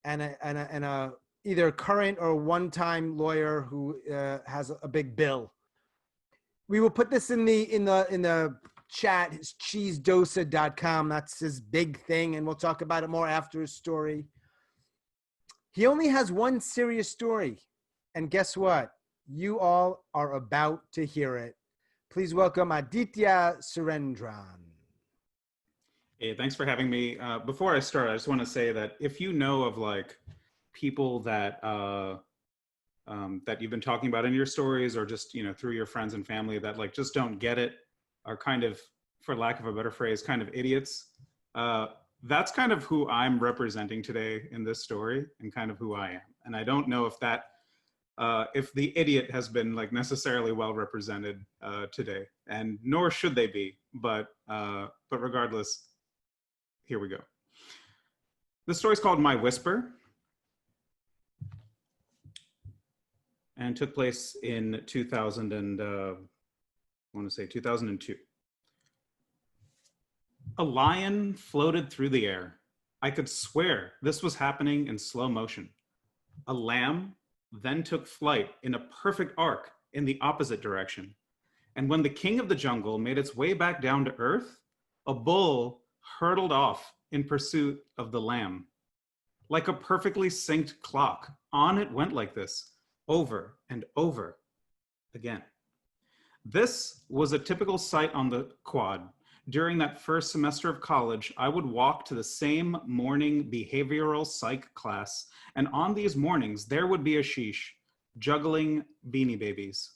And a either current or one-time lawyer who has a big bill. We will put this in the chat, his cheesedosa.com. That's his big thing, and we'll talk about it more after his story. He only has one serious story, and guess what? You all are about to hear it. Please welcome Aditya Surendran. Hey, thanks for having me. Before I start, I just want to say that if you know of like people that that you've been talking about in your stories, or just through your friends and family that like just don't get it, are kind of, for lack of a better phrase, kind of idiots. That's kind of who I'm representing today in this story, and kind of who I am. And I don't know if that, if the idiot has been like necessarily well represented today, and nor should they be. But regardless, here we go. The story's called My Whisper, and took place in 2002. A lion floated through the air. I could swear this was happening in slow motion. A lamb then took flight in a perfect arc in the opposite direction. And when the king of the jungle made its way back down to earth, a bull hurtled off in pursuit of the lamb. Like a perfectly synced clock, on it went like this, over and over again. This was a typical sight on the quad. During that first semester of college, I would walk to the same morning behavioral psych class, and on these mornings, there would be Ashish juggling Beanie Babies.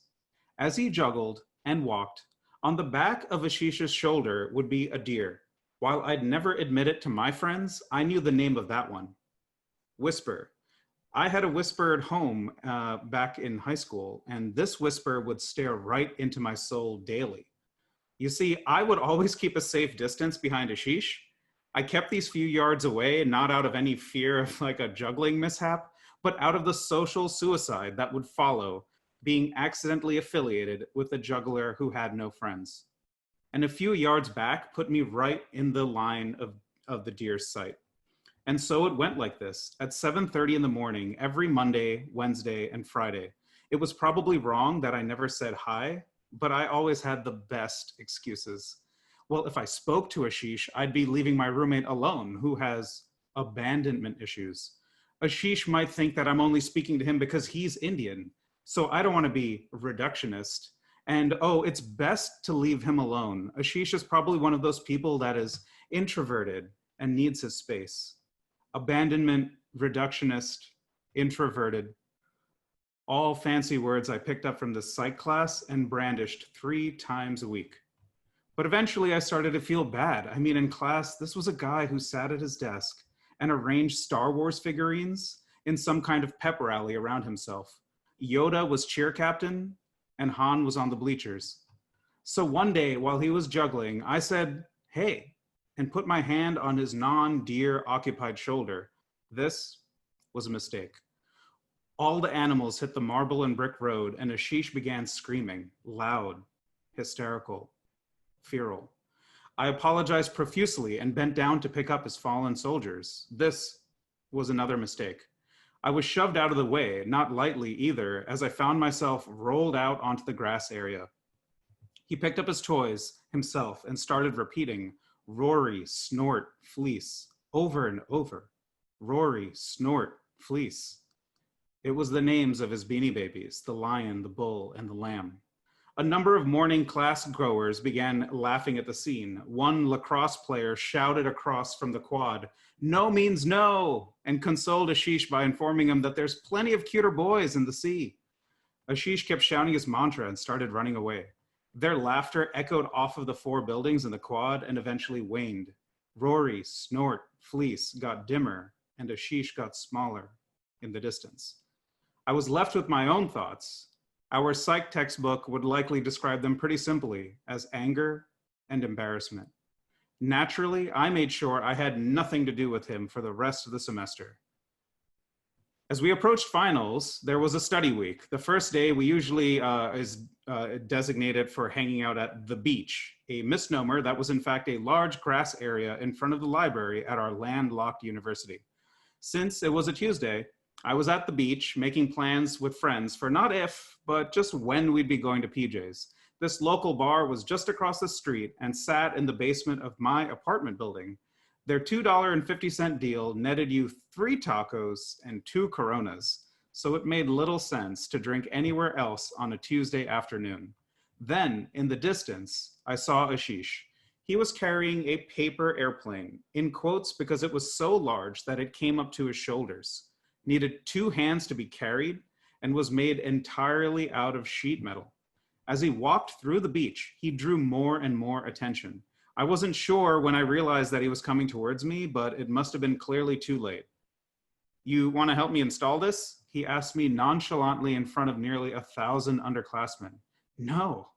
As he juggled and walked, on the back of Ashish's shoulder would be a deer. While I'd never admit it to my friends, I knew the name of that one. Whisper. I had a whisper at home back in high school, and this whisper would stare right into my soul daily. You see, I would always keep a safe distance behind Ashish. I kept these few yards away, not out of any fear of like a juggling mishap, but out of the social suicide that would follow being accidentally affiliated with a juggler who had no friends. And a few yards back put me right in the line of the deer's sight. And so it went like this. At 7:30 in the morning, every Monday, Wednesday, and Friday. It was probably wrong that I never said hi, but I always had the best excuses. Well, if I spoke to Ashish, I'd be leaving my roommate alone, who has abandonment issues. Ashish might think that I'm only speaking to him because he's Indian, so I don't want to be reductionist. And oh, it's best to leave him alone. Ashish is probably one of those people that is introverted and needs his space. Abandonment, reductionist, introverted, all fancy words I picked up from this psych class and brandished 3 times a week. But eventually I started to feel bad. I mean, in class, this was a guy who sat at his desk and arranged Star Wars figurines in some kind of pep rally around himself. Yoda was cheer captain and Han was on the bleachers. So one day while he was juggling, I said, "Hey," and put my hand on his non-deer occupied shoulder. This was a mistake. All the animals hit the marble and brick road, and Ashish began screaming, loud, hysterical, feral. I apologized profusely and bent down to pick up his fallen soldiers. This was another mistake. I was shoved out of the way, not lightly either, as I found myself rolled out onto the grass area. He picked up his toys himself and started repeating, "Rory, snort, fleece," over and over. Rory, snort, fleece. It was the names of his beanie babies, the lion, the bull, and the lamb. A number of morning class goers began laughing at the scene. One lacrosse player shouted across from the quad, "No means no," and consoled Ashish by informing him that there's plenty of cuter boys in the sea. Ashish kept shouting his mantra and started running away. Their laughter echoed off of the 4 buildings in the quad and eventually waned. Rory, snort, fleece got dimmer, and Ashish got smaller in the distance. I was left with my own thoughts. Our psych textbook would likely describe them pretty simply as anger and embarrassment. Naturally, I made sure I had nothing to do with him for the rest of the semester. As we approached finals, there was a study week. The first day we usually is designated for hanging out at the beach, a misnomer that was in fact a large grass area in front of the library at our landlocked university. Since it was a Tuesday, I was at the beach making plans with friends for not if, but just when we'd be going to PJ's. This local bar was just across the street and sat in the basement of my apartment building. Their $2.50 deal netted you 3 tacos and 2 Coronas, so it made little sense to drink anywhere else on a Tuesday afternoon. Then, in the distance, I saw Ashish. He was carrying a paper airplane, in quotes because it was so large that it came up to his shoulders, needed 2 hands to be carried, and was made entirely out of sheet metal. As he walked through the beach, he drew more and more attention. I wasn't sure when I realized that he was coming towards me, but it must have been clearly too late. "You want to help me install this?" he asked me nonchalantly in front of nearly 1,000 underclassmen. "No."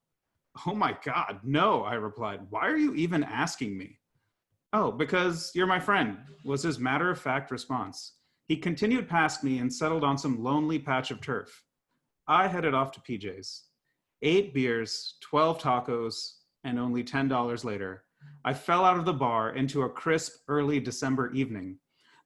"Oh my God, no," I replied. "Why are you even asking me?" "Oh, because you're my friend," was his matter-of-fact response. He continued past me and settled on some lonely patch of turf. I headed off to PJ's. 8 beers, 12 tacos, and only $10 later, I fell out of the bar into a crisp early December evening.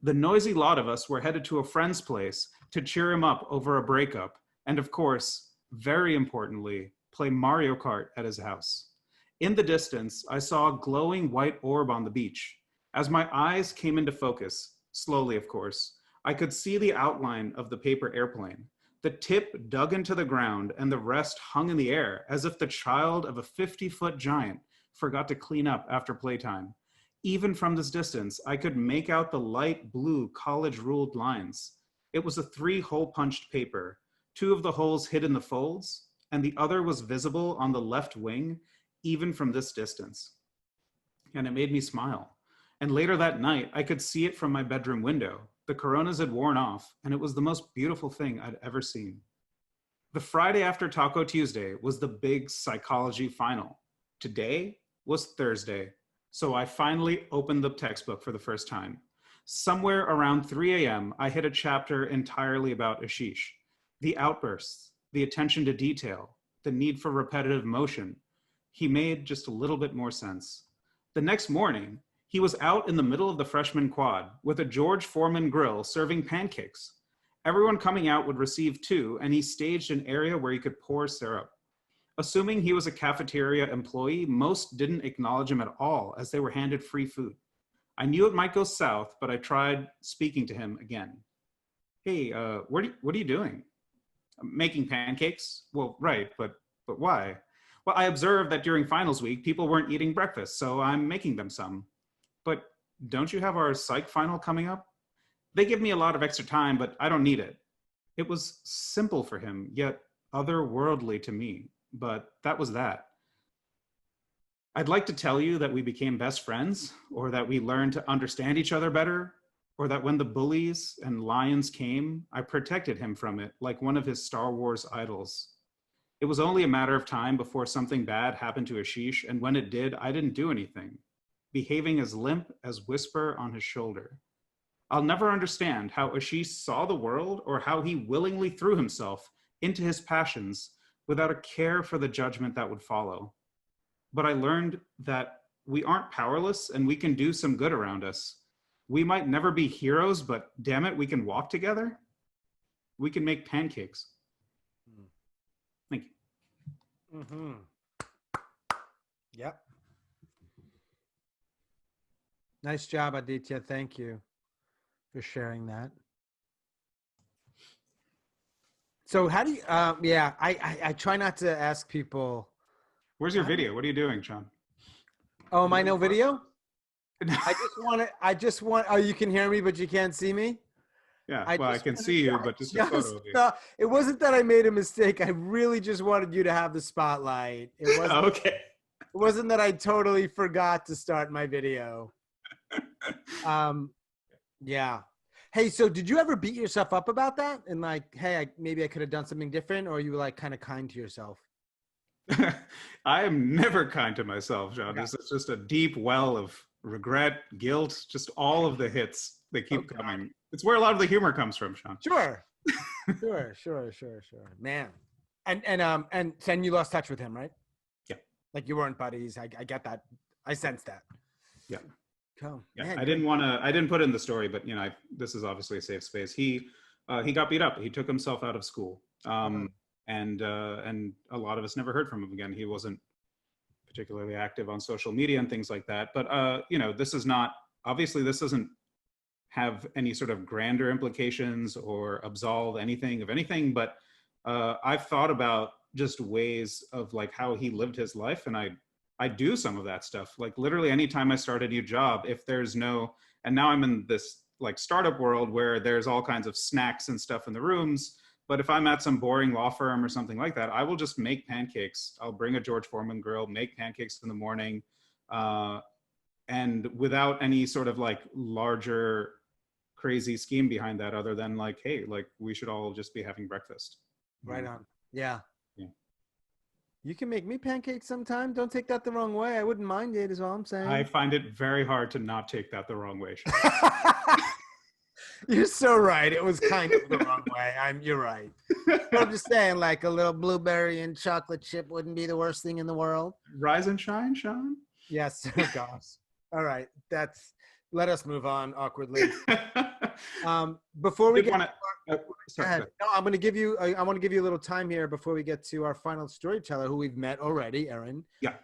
The noisy lot of us were headed to a friend's place to cheer him up over a breakup, and of course, very importantly, play Mario Kart at his house. In the distance, I saw a glowing white orb on the beach. As my eyes came into focus, slowly of course, I could see the outline of the paper airplane. The tip dug into the ground and the rest hung in the air as if the child of a 50-foot giant forgot to clean up after playtime. Even from this distance, I could make out the light blue college-ruled lines. It was a 3-hole punched paper. 2 of the holes hid in the folds, and the other was visible on the left wing, even from this distance. And it made me smile. And later that night, I could see it from my bedroom window. The Coronas had worn off, and it was the most beautiful thing I'd ever seen. The Friday after Taco Tuesday was the big psychology final. Today was Thursday, so I finally opened the textbook for the first time. Somewhere around 3 a.m., I hit a chapter entirely about Ashish. The outbursts, the attention to detail, the need for repetitive motion. He made just a little bit more sense. The next morning, He was out in the middle of the freshman quad with a George Foreman grill serving pancakes. Everyone coming out would receive 2, and he staged an area where he could pour syrup. Assuming he was a cafeteria employee, most didn't acknowledge him at all as they were handed free food. I knew it might go south, but I tried speaking to him again. Hey, what are you doing? I'm making pancakes? Well, right, but why? Well, I observed that during finals week, people weren't eating breakfast, so I'm making them some. But don't you have our psych final coming up? They give me a lot of extra time, but I don't need it. It was simple for him, yet otherworldly to me, but that was that. I'd like to tell you that we became best friends, or that we learned to understand each other better, or that when the bullies and lions came, I protected him from it like one of his Star Wars idols. It was only a matter of time before something bad happened to Ashish, and when it did, I didn't do anything, behaving as limp as Whisper on his shoulder. I'll never understand how Ashish saw the world or how he willingly threw himself into his passions without a care for the judgment that would follow. But I learned that we aren't powerless and we can do some good around us. We might never be heroes, but damn it, we can walk together. We can make pancakes. Thank you. Mm-hmm. Yep. Nice job, Aditya. Thank you for sharing that. So how do you, I try not to ask people. Where's your video? What are you doing, Sean? Oh, my no video? I just want, oh, you can hear me, but you can't see me? Yeah, I can see you, but just a photo of you. No, it wasn't that I made a mistake. I really just wanted you to have the spotlight. It wasn't, okay. It wasn't that I totally forgot to start my video. Yeah. Hey, so did you ever beat yourself up about that? And like, hey, maybe I could have done something different, or you were like kind of kind to yourself? I am never kind to myself, John. Yeah. It's just a deep well of regret, guilt, just all of the hits. They keep coming. It's where a lot of the humor comes from, Sean. Sure. Sure. Man. And you lost touch with him, right? Yeah. Like you weren't buddies. I get that. I sense that. Yeah. Cool. Yeah. Man, I didn't put it in the story, but you know, this is obviously a safe space. He got beat up. He took himself out of school. And a lot of us never heard from him again. He wasn't particularly active on social media and things like that. But you know, this doesn't have any sort of grander implications or absolve anything of anything. But I've thought about just ways of like how he lived his life, and I do some of that stuff. Like literally anytime I start a new job, if there's no, and now I'm in this like startup world where there's all kinds of snacks and stuff in the rooms. But if I'm at some boring law firm or something like that, I will just make pancakes. I'll bring a George Foreman grill, make pancakes in the morning, and without any sort of like larger crazy scheme behind that other than like, hey, like we should all just be having breakfast. Right on. Yeah. Yeah. You can make me pancakes sometime. Don't take that the wrong way. I wouldn't mind it is all I'm saying. I find it very hard to not take that the wrong way. You're so right. It was kind of the wrong way. You're right. But I'm just saying, like a little blueberry and chocolate chip wouldn't be the worst thing in the world. Rise and shine, Sean. Yes. Oh gosh. All right. Let us move on awkwardly. Before we get, go ahead. No, I want to give you a little time here before we get to our final storyteller, who we've met already, Erin. Yeah.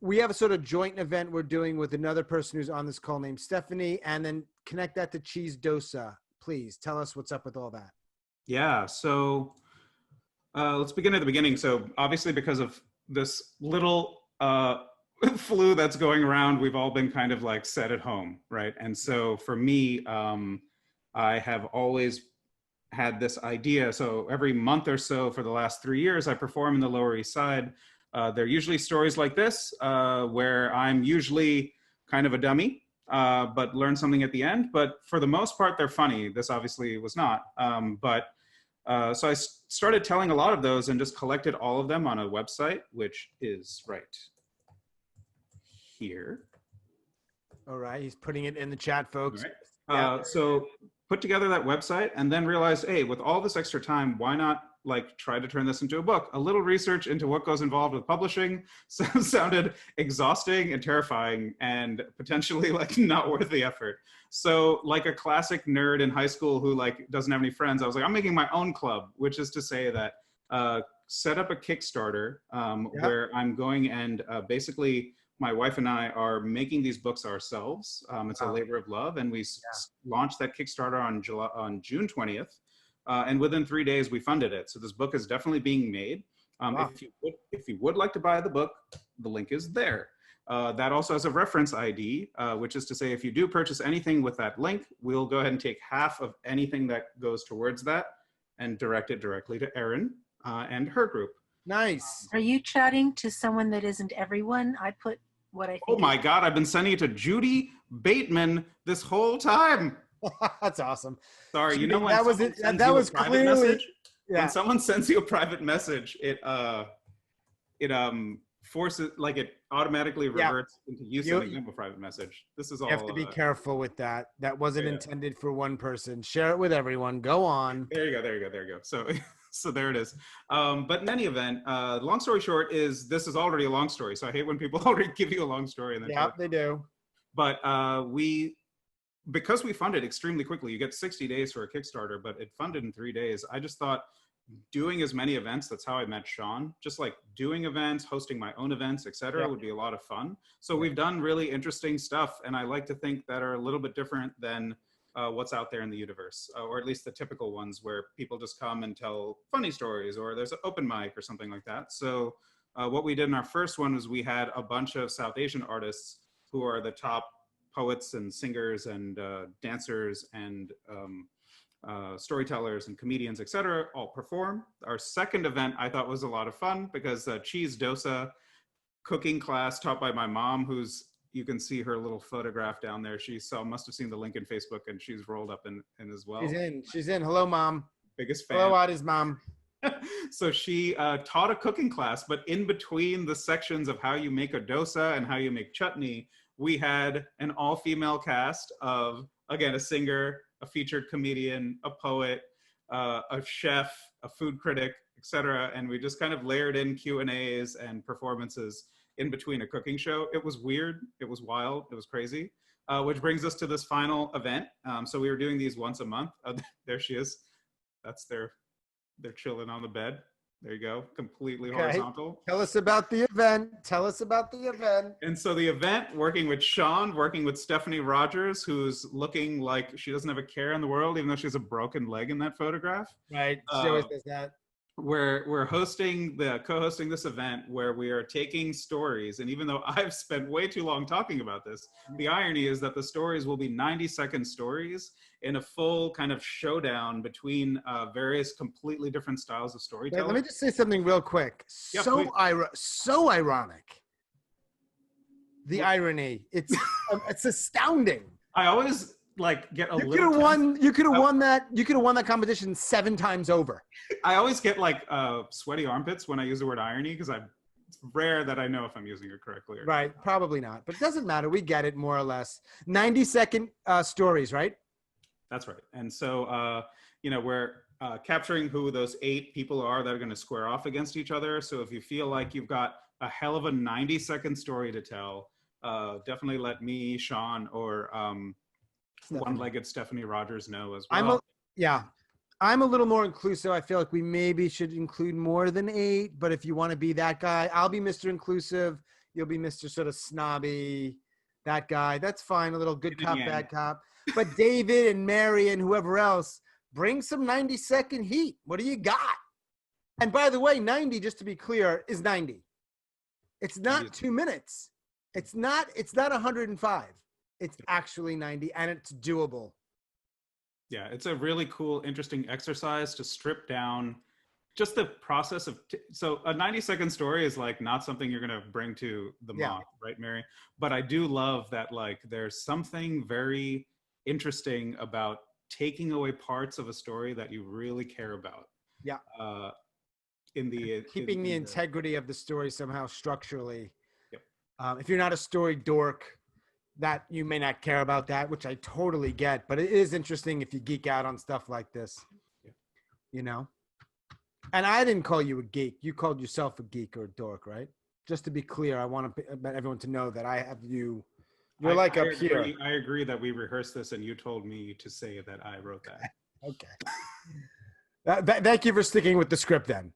We have a sort of joint event we're doing with another person who's on this call named Stephanie, and then connect that to Cheese Dosa. Please tell us what's up with all that. Yeah. So let's begin at the beginning. So obviously because of this little flu that's going around, we've all been kind of like set at home, right? And so for me, I have always had this idea. So every month or so for the last 3 years, I perform in the Lower East Side. They're usually stories like this, where I'm usually kind of a dummy, but learn something at the end. But for the most part, they're funny. This obviously was not. So I started telling a lot of those and just collected all of them on a website, which is right here. All right. He's putting it in the chat, folks. Right. So put together that website and then realized, hey, with all this extra time, why not like try to turn this into a book. A little research into what goes involved with publishing sounded exhausting and terrifying and potentially like not worth the effort. So like a classic nerd in high school who like doesn't have any friends, I was like, I'm making my own club, which is to say that set up a Kickstarter where I'm going and basically my wife and I are making these books ourselves. It's a labor of love, and we launched that Kickstarter on June 20th. And within 3 days, we funded it. So this book is definitely being made. If you would like to buy the book, the link is there. That also has a reference ID, which is to say, if you do purchase anything with that link, we'll go ahead and take half of anything that goes towards that and direct it directly to Erin and her group. Nice. Are you chatting to someone that isn't everyone? I put what I think. Oh my God, I've been sending it to Judy Bateman this whole time. That's awesome. Sorry, you know when that was it. That was clearly message, when someone sends you a private message, it forces, like, it automatically reverts into you sending them a private message. This is all. You have to be careful with that. That wasn't intended for one person. Share it with everyone. Go on. There you go. So there it is. But in any event, long story short is this is already a long story. So I hate when people already give you a long story. And then they do. But because we funded extremely quickly, you get 60 days for a Kickstarter, but it funded in 3 days. I just thought doing as many events, that's how I met Sean, just like doing events, hosting my own events, etc., would be a lot of fun. So we've done really interesting stuff, and I like to think that are a little bit different than what's out there in the universe, or at least the typical ones where people just come and tell funny stories, or there's an open mic or something like that. So what we did in our first one was we had a bunch of South Asian artists who are the top poets and singers and dancers and storytellers and comedians, etc., all perform. Our second event I thought was a lot of fun because cheese dosa cooking class taught by my mom, who's, you can see her little photograph down there. She must have seen the link in Facebook, and she's rolled up in as well. She's in. Hello, Mom. Biggest fan. Hello, Adi's mom. So she taught a cooking class, but in between the sections of how you make a dosa and how you make chutney, we had an all-female cast of, again, a singer, a featured comedian, a poet, a chef, a food critic, etc. And we just kind of layered in Q&As and performances in between a cooking show. It was weird, it was wild, it was crazy, which brings us to this final event. So we were doing these once a month. There she is. That's they're chilling on the bed. There you go, completely horizontal. Tell us about the event. And so the event, working with Sean, working with Stephanie Rogers, who's looking like she doesn't have a care in the world, even though she has a broken leg in that photograph. Right, she always does that. We're co-hosting this event where we are taking stories, and even though I've spent way too long talking about this, the irony is that the stories will be 90-second stories in a full kind of showdown between various completely different styles of storytelling. Let me just say something real quick. Yeah, so ironic. The irony. It's astounding. I always get a you little. You could have won that. You could have won that competition 7 times over. I always get sweaty armpits when I use the word irony because it's rare that I know if I'm using it correctly. Or right, probably not, but it doesn't matter. We get it more or less. 90-second stories, right? That's right. And so we're capturing who those 8 people are that are going to square off against each other. So if you feel like you've got a hell of a 90-second story to tell, definitely let me, Sean, or one-legged Stephanie Rogers know as well. I'm a little more inclusive. I feel like we maybe should include more than 8, but if you want to be that guy, I'll be Mr. Inclusive. You'll be Mr. sort of snobby, that guy. That's fine. A little good cop, bad cop. But David and Mary and whoever else, bring some 90-second heat. What do you got? And by the way, 90, just to be clear, is 90. It's not 2 minutes. It's not 105. It's actually 90, and it's doable. Yeah, it's a really cool, interesting exercise to strip down just the process of. So a 90-second story is not something you're going to bring to the moth, right, Mary? But I do love that there's something very interesting about taking away parts of a story that you really care about. Yeah. Keeping the integrity of the story somehow structurally. Yep. If you're not a story dork, that you may not care about that, which I totally get, but it is interesting if you geek out on stuff like this, And I didn't call you a geek. You called yourself a geek or a dork, right? Just to be clear, I want everyone to know that I have you. You're I like up agree, here. I agree that we rehearsed this and you told me to say that I wrote that. Okay. Thank you for sticking with the script then.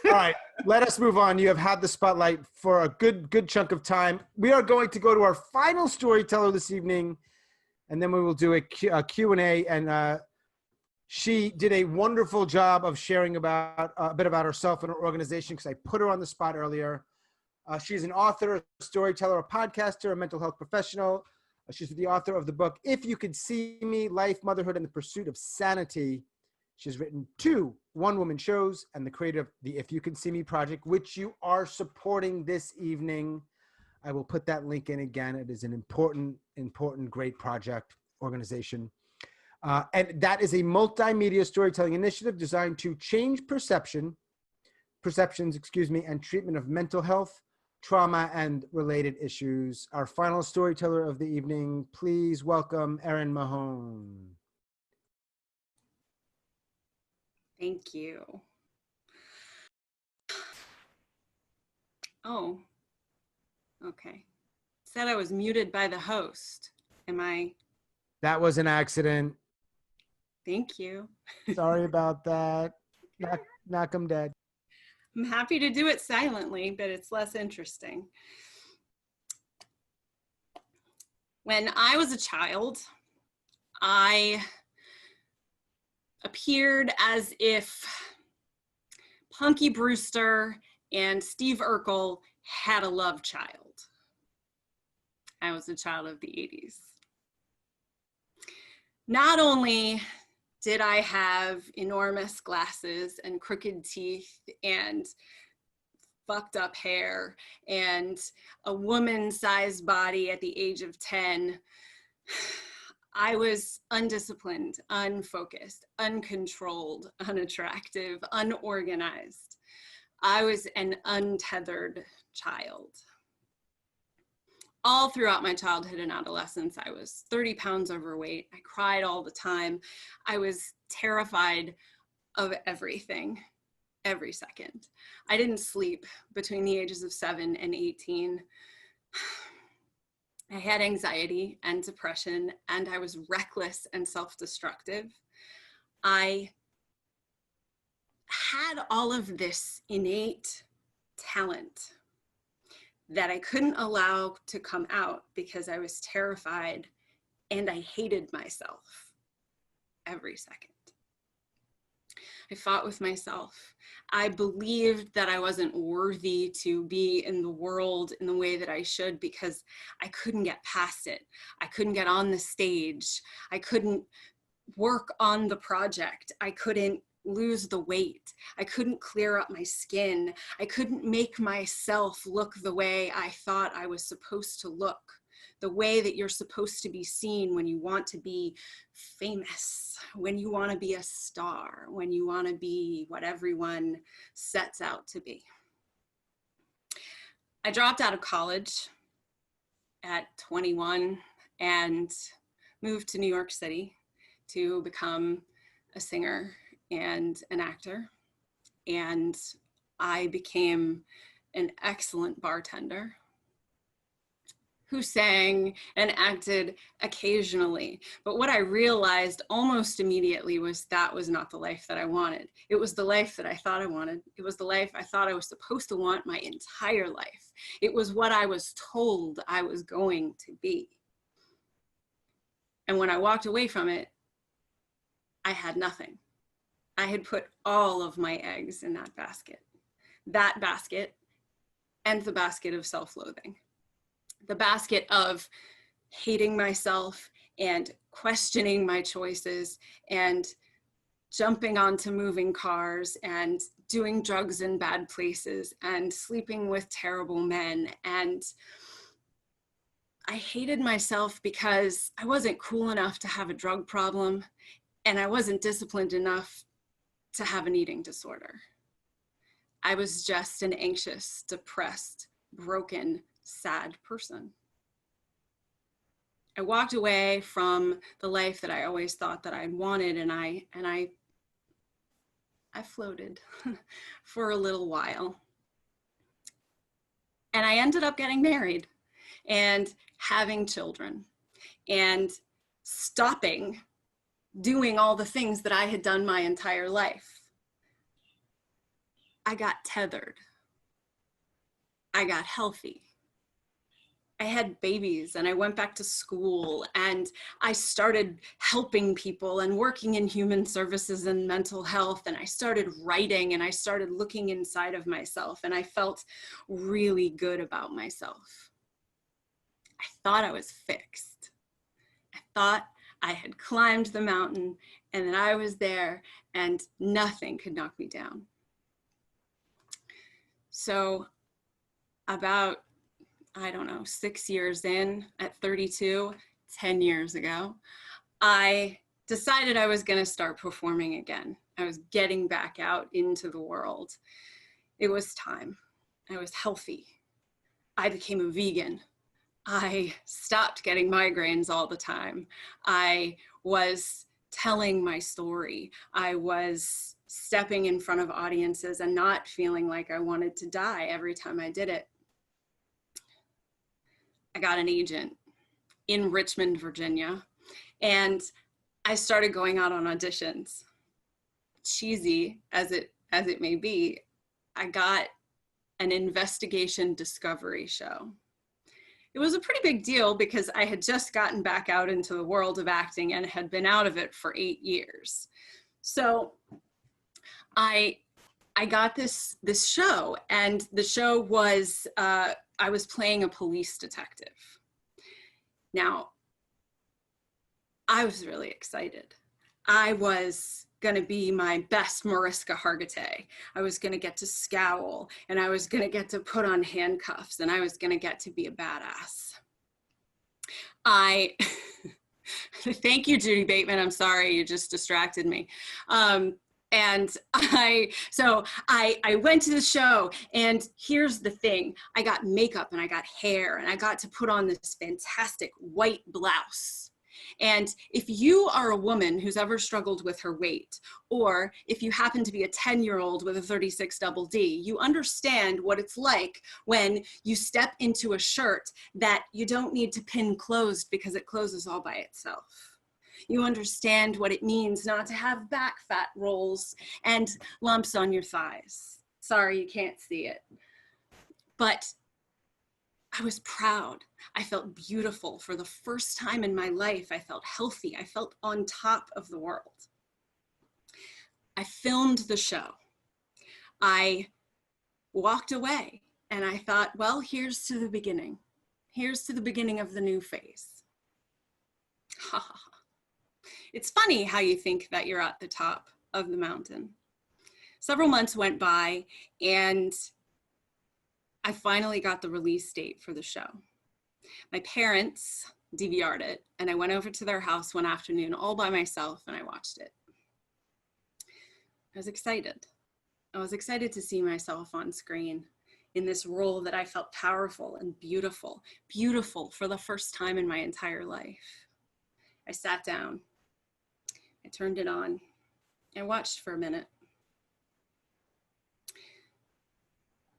All right, let us move on. You have had the spotlight for a good chunk of time. We are going to go to our final storyteller this evening, and then we will do a Q&A. And she did a wonderful job of sharing about a bit about herself and her organization, because I put her on the spot earlier. She's an author, a storyteller, a podcaster, a mental health professional. She's the author of the book, If You Could See Me, Life, Motherhood, and the Pursuit of Sanity. She's written 2 one-woman shows and the creator of the If You Can See Me project, which you are supporting this evening. I will put that link in again. It is an important, great project organization. And that is a multimedia storytelling initiative designed to change perceptions, and treatment of mental health, trauma, and related issues. Our final storyteller of the evening, please welcome Erin Mahone. Thank you. Oh, okay. Said I was muted by the host. Am I? That was an accident. Thank you. Sorry about that. Knock 'em dead. I'm happy to do it silently, but it's less interesting. When I was a child, I appeared as if Punky Brewster and Steve Urkel had a love child. I was a child of the 80s. Not only did I have enormous glasses and crooked teeth and fucked up hair and a woman-sized body at the age of 10, I was undisciplined, unfocused, uncontrolled, unattractive, unorganized. I was an untethered child. All throughout my childhood and adolescence, I was 30 pounds overweight. I cried all the time. I was terrified of everything, every second. I didn't sleep between the ages of 7 and 18. I had anxiety and depression, and I was reckless and self-destructive. I had all of this innate talent that I couldn't allow to come out because I was terrified and I hated myself every second. I fought with myself. I believed that I wasn't worthy to be in the world in the way that I should because I couldn't get past it. I couldn't get on the stage. I couldn't work on the project. I couldn't lose the weight. I couldn't clear up my skin. I couldn't make myself look the way I thought I was supposed to look, the way that you're supposed to be seen when you want to be famous, when you want to be a star, when you want to be what everyone sets out to be. I dropped out of college at 21 and moved to New York City to become a singer and an actor. And I became an excellent bartender who sang and acted occasionally. But what I realized almost immediately was that was not the life that I wanted. It was the life that I thought I wanted. It was the life I thought I was supposed to want my entire life. It was what I was told I was going to be. And when I walked away from it, I had nothing. I had put all of my eggs in that basket and the basket of self-loathing, the basket of hating myself and questioning my choices and jumping onto moving cars and doing drugs in bad places and sleeping with terrible men. And I hated myself because I wasn't cool enough to have a drug problem and I wasn't disciplined enough to have an eating disorder. I was just an anxious, depressed, broken, sad person. I walked away from the life that I always thought that I wanted, and I I floated for a little while. And I ended up getting married and having children and stopping doing all the things that I had done my entire life. I got tethered. I got healthy. I had babies and I went back to school and I started helping people and working in human services and mental health, and I started writing and I started looking inside of myself, and I felt really good about myself. I thought I was fixed. I thought I had climbed the mountain and that I was there and nothing could knock me down. So about, I don't know, 6 years in, at 32, 10 years ago, I decided I was going to start performing again. I was getting back out into the world. It was time. I was healthy. I became a vegan. I stopped getting migraines all the time. I was telling my story. I was stepping in front of audiences and not feeling like I wanted to die every time I did it. I got an agent in Richmond, Virginia, and I started going out on auditions. Cheesy as it may be, I got an investigation discovery show. It was a pretty big deal because I had just gotten back out into the world of acting and had been out of it for 8 years. So I got this show, and the show was, I was playing a police detective. Now, I was really excited. I was gonna be my best Mariska Hargitay. I was gonna get to scowl, and I was gonna get to put on handcuffs, and I was gonna get to be a badass. Thank you, Judy Bateman. I'm sorry, you just distracted me. So I went to the show, and here's the thing. I got makeup and I got hair, and I got to put on this fantastic white blouse. And if you are a woman who's ever struggled with her weight, or if you happen to be a 10-year-old with a 36 double D, you understand what it's like when you step into a shirt that you don't need to pin closed because it closes all by itself. You understand what it means not to have back fat rolls and lumps on your thighs. Sorry, you can't see it. But I was proud. I felt beautiful. For the first time in my life, I felt healthy. I felt on top of the world. I filmed the show. I walked away and I thought, well, here's to the beginning. Here's to the beginning of the new phase. Ha ha ha. It's funny how you think that you're at the top of the mountain. Several months went by and I finally got the release date for the show. My parents DVR'd it, and I went over to their house one afternoon all by myself and I watched it. I was excited. I was excited to see myself on screen in this role that I felt powerful and beautiful, beautiful for the first time in my entire life. I sat down, I turned it on, I watched for a minute.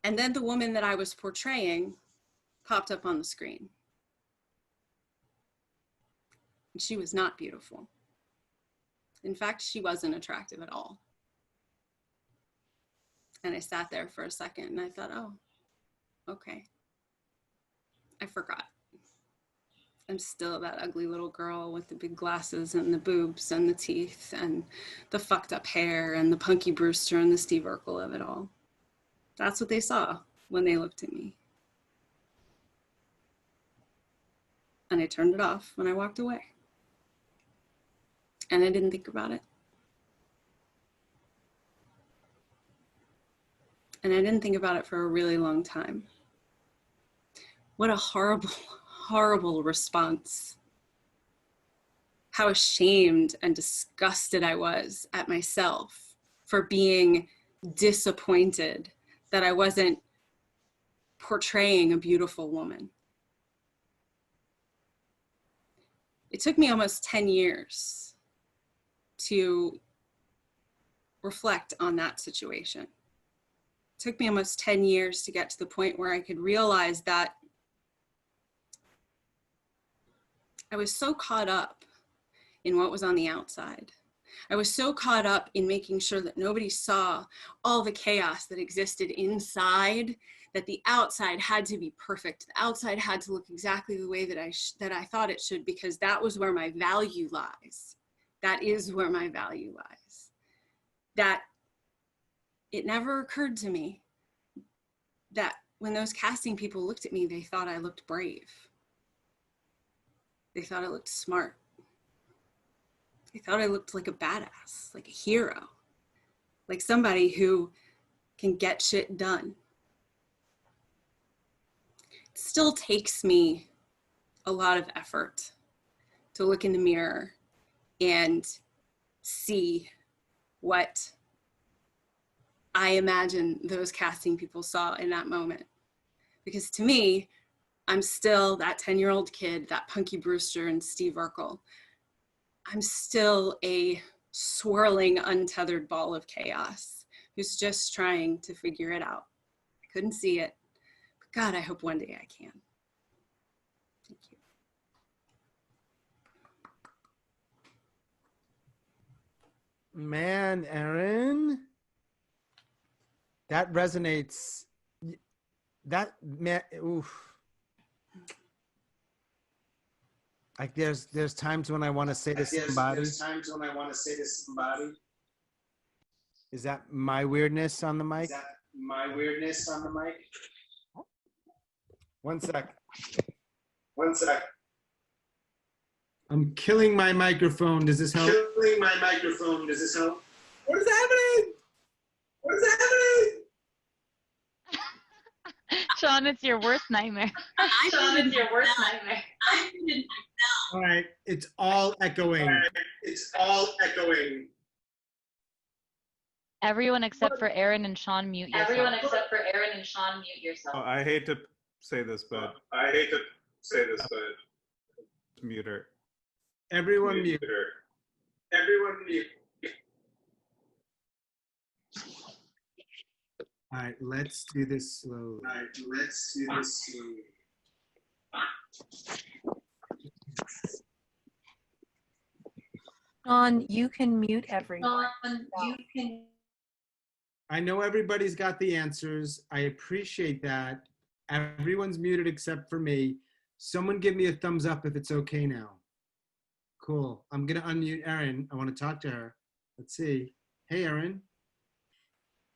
And then the woman that I was portraying popped up on the screen. And she was not beautiful. In fact, she wasn't attractive at all. And I sat there for a second and I thought, oh, okay. I forgot. I'm still that ugly little girl with the big glasses and the boobs and the teeth and the fucked up hair and the Punky Brewster and the Steve Urkel of it all. That's what they saw when they looked at me. And I turned it off when I walked away. And I didn't think about it. And I didn't think about it for a really long time. What a horrible, horrible response. How ashamed and disgusted I was at myself for being disappointed that I wasn't portraying a beautiful woman. It took me almost 10 years to reflect on that situation. It took me almost 10 years to get to the point where I could realize that I was so caught up in what was on the outside. I was so caught up in making sure that nobody saw all the chaos that existed inside, that the outside had to be perfect. The outside had to look exactly the way that I thought it should, because that was where my value lies. That is where my value lies. That it never occurred to me that when those casting people looked at me, they thought I looked brave. They thought I looked smart. They thought I looked like a badass, like a hero, like somebody who can get shit done. It still takes me a lot of effort to look in the mirror and see what I imagine those casting people saw in that moment. Because to me, I'm still that 10-year-old kid, that Punky Brewster and Steve Urkel. I'm still a swirling, untethered ball of chaos who's just trying to figure it out. I couldn't see it, but God, I hope one day I can. Thank you. Man, Erin, that resonates. That, man, oof. Like there's times when I want to say to somebody. There's times when I want to say to somebody. Is that my weirdness on the mic? Is that my weirdness on the mic? One sec. One sec. I'm killing my microphone. Does this help? Killing my microphone. Does this help? What is happening? What is happening? Sean, it's your worst nightmare. Sean, it's your worst nightmare. All right, it's all echoing. All right, it's all echoing. Everyone except for Erin and Sean, mute yourself. Everyone except for Erin and Sean, mute yourself. Oh, I hate to say this, but mute her. Everyone mute. Everyone mute. All right, let's do this slowly. All right, let's do this slowly. Sean, you can mute everyone. I know everybody's got the answers. I appreciate that. Everyone's muted except for me. Someone give me a thumbs up if it's okay now. Cool. I'm going to unmute Erin. I want to talk to her. Let's see. Hey, Erin.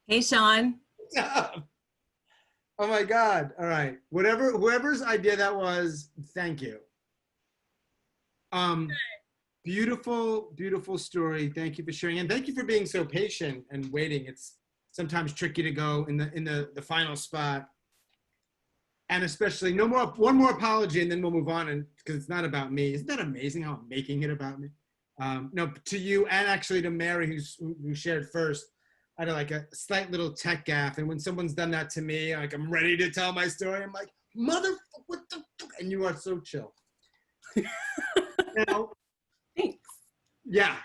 Hey, Sean. Oh my God. All right. Whoever's idea that was, thank you. Beautiful, beautiful story. Thank you for sharing. And thank you for being so patient and waiting. It's sometimes tricky to go in the final spot. And especially one more apology and then we'll move on, and because it's not about me. Isn't that amazing how I'm making it about me? No, to you and actually to Mary who shared first. I had like a slight little tech gaffe, and when someone's done that to me, like I'm ready to tell my story, I'm like, motherfucker, what the fuck? And you are so chill. Now, Thanks. yeah,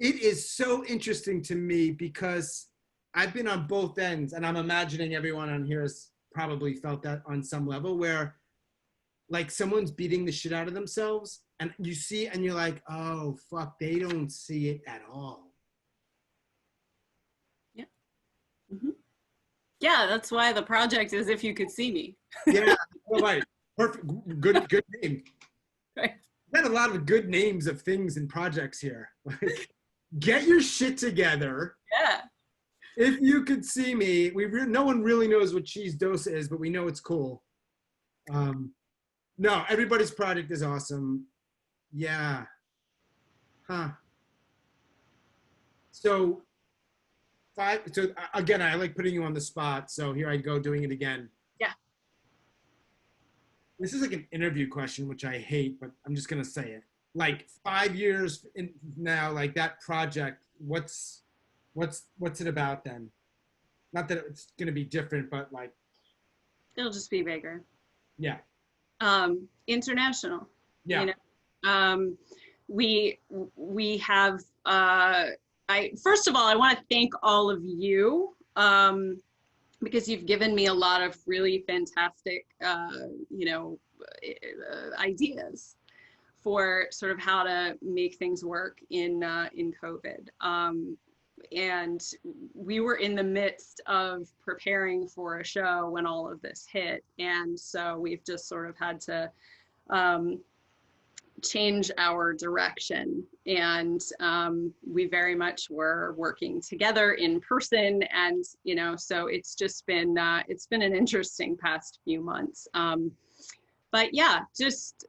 it is so interesting to me because I've been on both ends, and I'm imagining everyone on here has probably felt that on some level, where like someone's beating the shit out of themselves, and you see, and you're like, oh fuck, they don't see it at all. Mm-hmm. Yeah, that's why the project is If You Could See Me. Yeah, right. Perfect. Good name. Right. We had a lot of good names of things and projects here. Like, get your shit together. Yeah. If You Could See Me. No one really knows what cheese dosa is, but we know it's cool. No, everybody's project is awesome. Yeah. Huh. So again, I like putting you on the spot. So here I go doing it again. Yeah. This is like an interview question, which I hate, but I'm just going to say it. Like 5 years now, like that project, what's it about then? Not that it's going to be different, but like. It'll just be bigger. Yeah. International. Yeah. You know? We have first of all, I want to thank all of you, because you've given me a lot of really fantastic, ideas for sort of how to make things work in COVID. And we were in the midst of preparing for a show when all of this hit. And so we've just sort of had to change our direction. And we very much were working together in person. And, so it's just been, it's been an interesting past few months. But yeah, just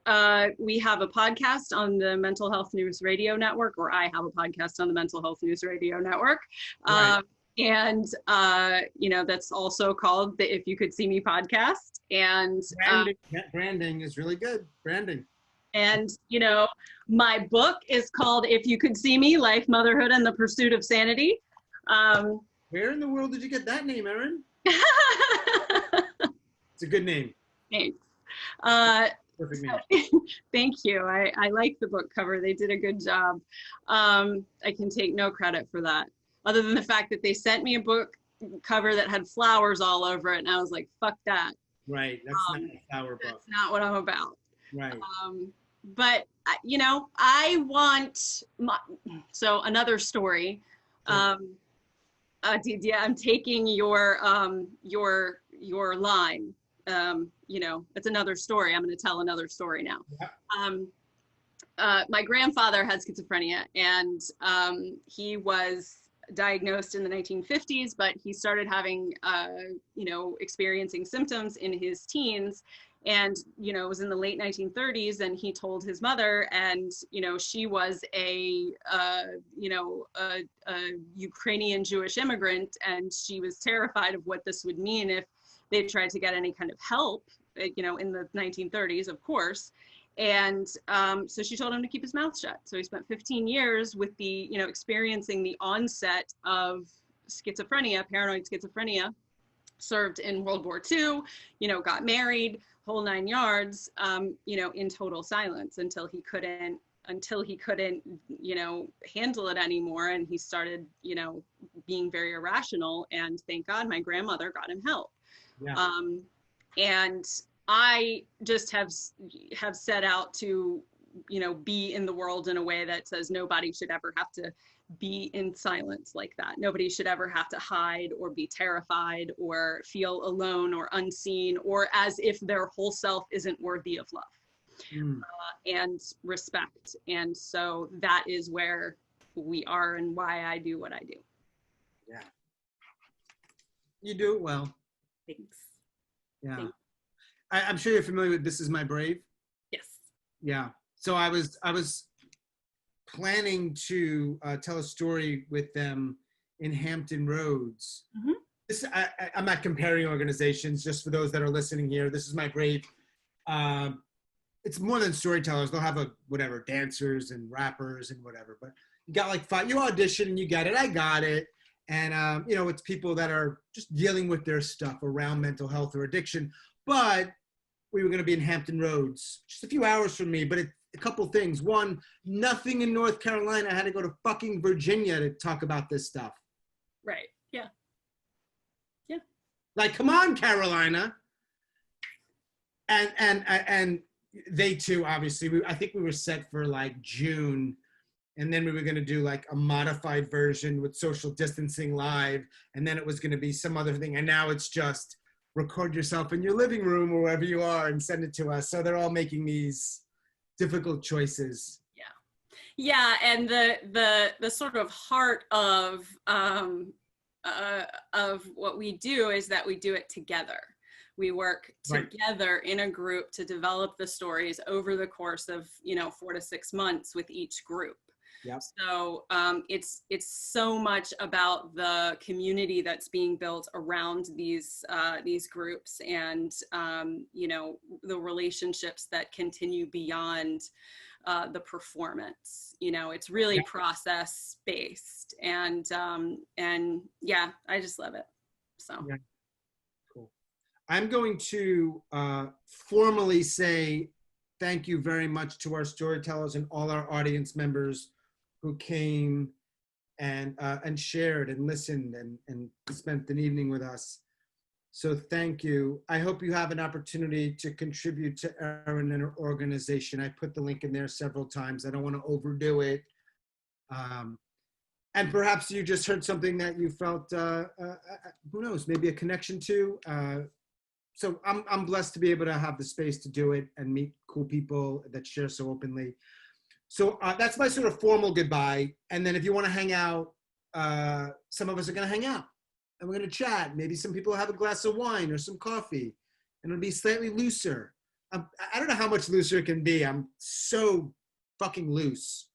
we have a podcast on the Mental Health News Radio Network, or I have a podcast on the Mental Health News Radio Network. Right. And, that's also called the If You Could See Me podcast. And branding is really good. Branding. And, my book is called If You Could See Me, Life, Motherhood, and the Pursuit of Sanity. Where in the world did you get that name, Erin? It's a good name. Thanks. Perfect name. Thank you. I like the book cover. They did a good job. I can take no credit for that, other than the fact that they sent me a book cover that had flowers all over it, and I was like, fuck that. Right. That's not a flower book. That's not what I'm about. Right. But I want so another story. Aditya, I'm taking your line. It's another story. I'm going to tell another story now. Yeah. My grandfather had schizophrenia, and he was diagnosed in the 1950s, but he started having, experiencing symptoms in his teens. And, it was in the late 1930s, and he told his mother, and, she was a Ukrainian Jewish immigrant, and she was terrified of what this would mean if they tried to get any kind of help, in the 1930s, of course. And so she told him to keep his mouth shut. So he spent 15 years with the, experiencing the onset of schizophrenia, paranoid schizophrenia, served in World War II, got married, whole 9 yards, in total silence until he couldn't, handle it anymore. And he started, being very irrational, and thank God my grandmother got him help. Yeah. And I just have set out to, be in the world in a way that says nobody should ever have to be in silence like that. Nobody should ever have to hide or be terrified or feel alone or unseen, or as if their whole self isn't worthy of love and respect. And so that is where we are and why I do what I do. Yeah. You do it well. Thanks. Yeah. Thanks. I'm sure you're familiar with This Is My Brave. Yes. Yeah. So I was planning to tell a story with them in Hampton Roads. Mm-hmm. I'm not comparing organizations, just for those that are listening here. This Is My Brave. It's more than storytellers. They'll have dancers and rappers and whatever. But you got like 5. You audition and you get it. I got it. And it's people that are just dealing with their stuff around mental health or addiction. But we were going to be in Hampton Roads, just a few hours from me. But a couple things. One, nothing in North Carolina. I had to go to fucking Virginia to talk about this stuff. Right. Yeah. Yeah. Like, come on, Carolina. And they too, obviously. I think we were set for like June. And then we were going to do like a modified version with social distancing live. And then it was going to be some other thing. And now it's just record yourself in your living room or wherever you are and send it to us. So they're all making these difficult choices. Yeah. And the sort of heart of what we do is that we do it together. We work together in a group to develop the stories over the course of 4 to 6 months with each group. Yep. So it's so much about the community that's being built around these groups, and the relationships that continue beyond the performance. It's really process based, and yeah, I just love it. So yeah. Cool. I'm going to formally say thank you very much to our storytellers and all our audience members who came and shared and listened and spent an evening with us. So thank you. I hope you have an opportunity to contribute to Erin and her organization. I put the link in there several times. I don't want to overdo it. And perhaps you just heard something that you felt, who knows, maybe a connection to. So I'm blessed to be able to have the space to do it and meet cool people that share so openly. So that's my sort of formal goodbye. And then if you want to hang out, some of us are going to hang out and we're going to chat. Maybe some people have a glass of wine or some coffee and it'll be slightly looser. I don't know how much looser it can be. I'm so fucking loose.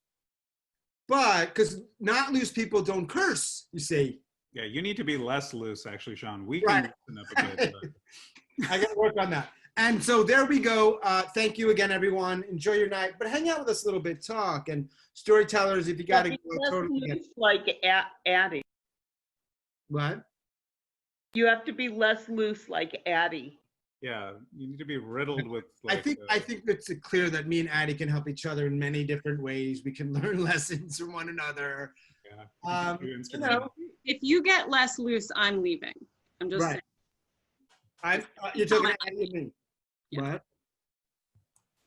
But because not loose people don't curse, you see. Yeah, you need to be less loose, actually, Sean. We can loosen up a bit. But... I got to work on that. And so there we go. Thank you again, everyone. Enjoy your night, but hang out with us a little bit. Talk and storytellers. If you got to go, totally. Like Addie. What? You have to be less loose, like Addie. Yeah, you need to be riddled with. Like, I think it's clear that me and Addie can help each other in many different ways. We can learn lessons from one another. Yeah. You know, if you get less loose, I'm leaving. I'm just saying. You're talking to Addie and me. Yeah. What?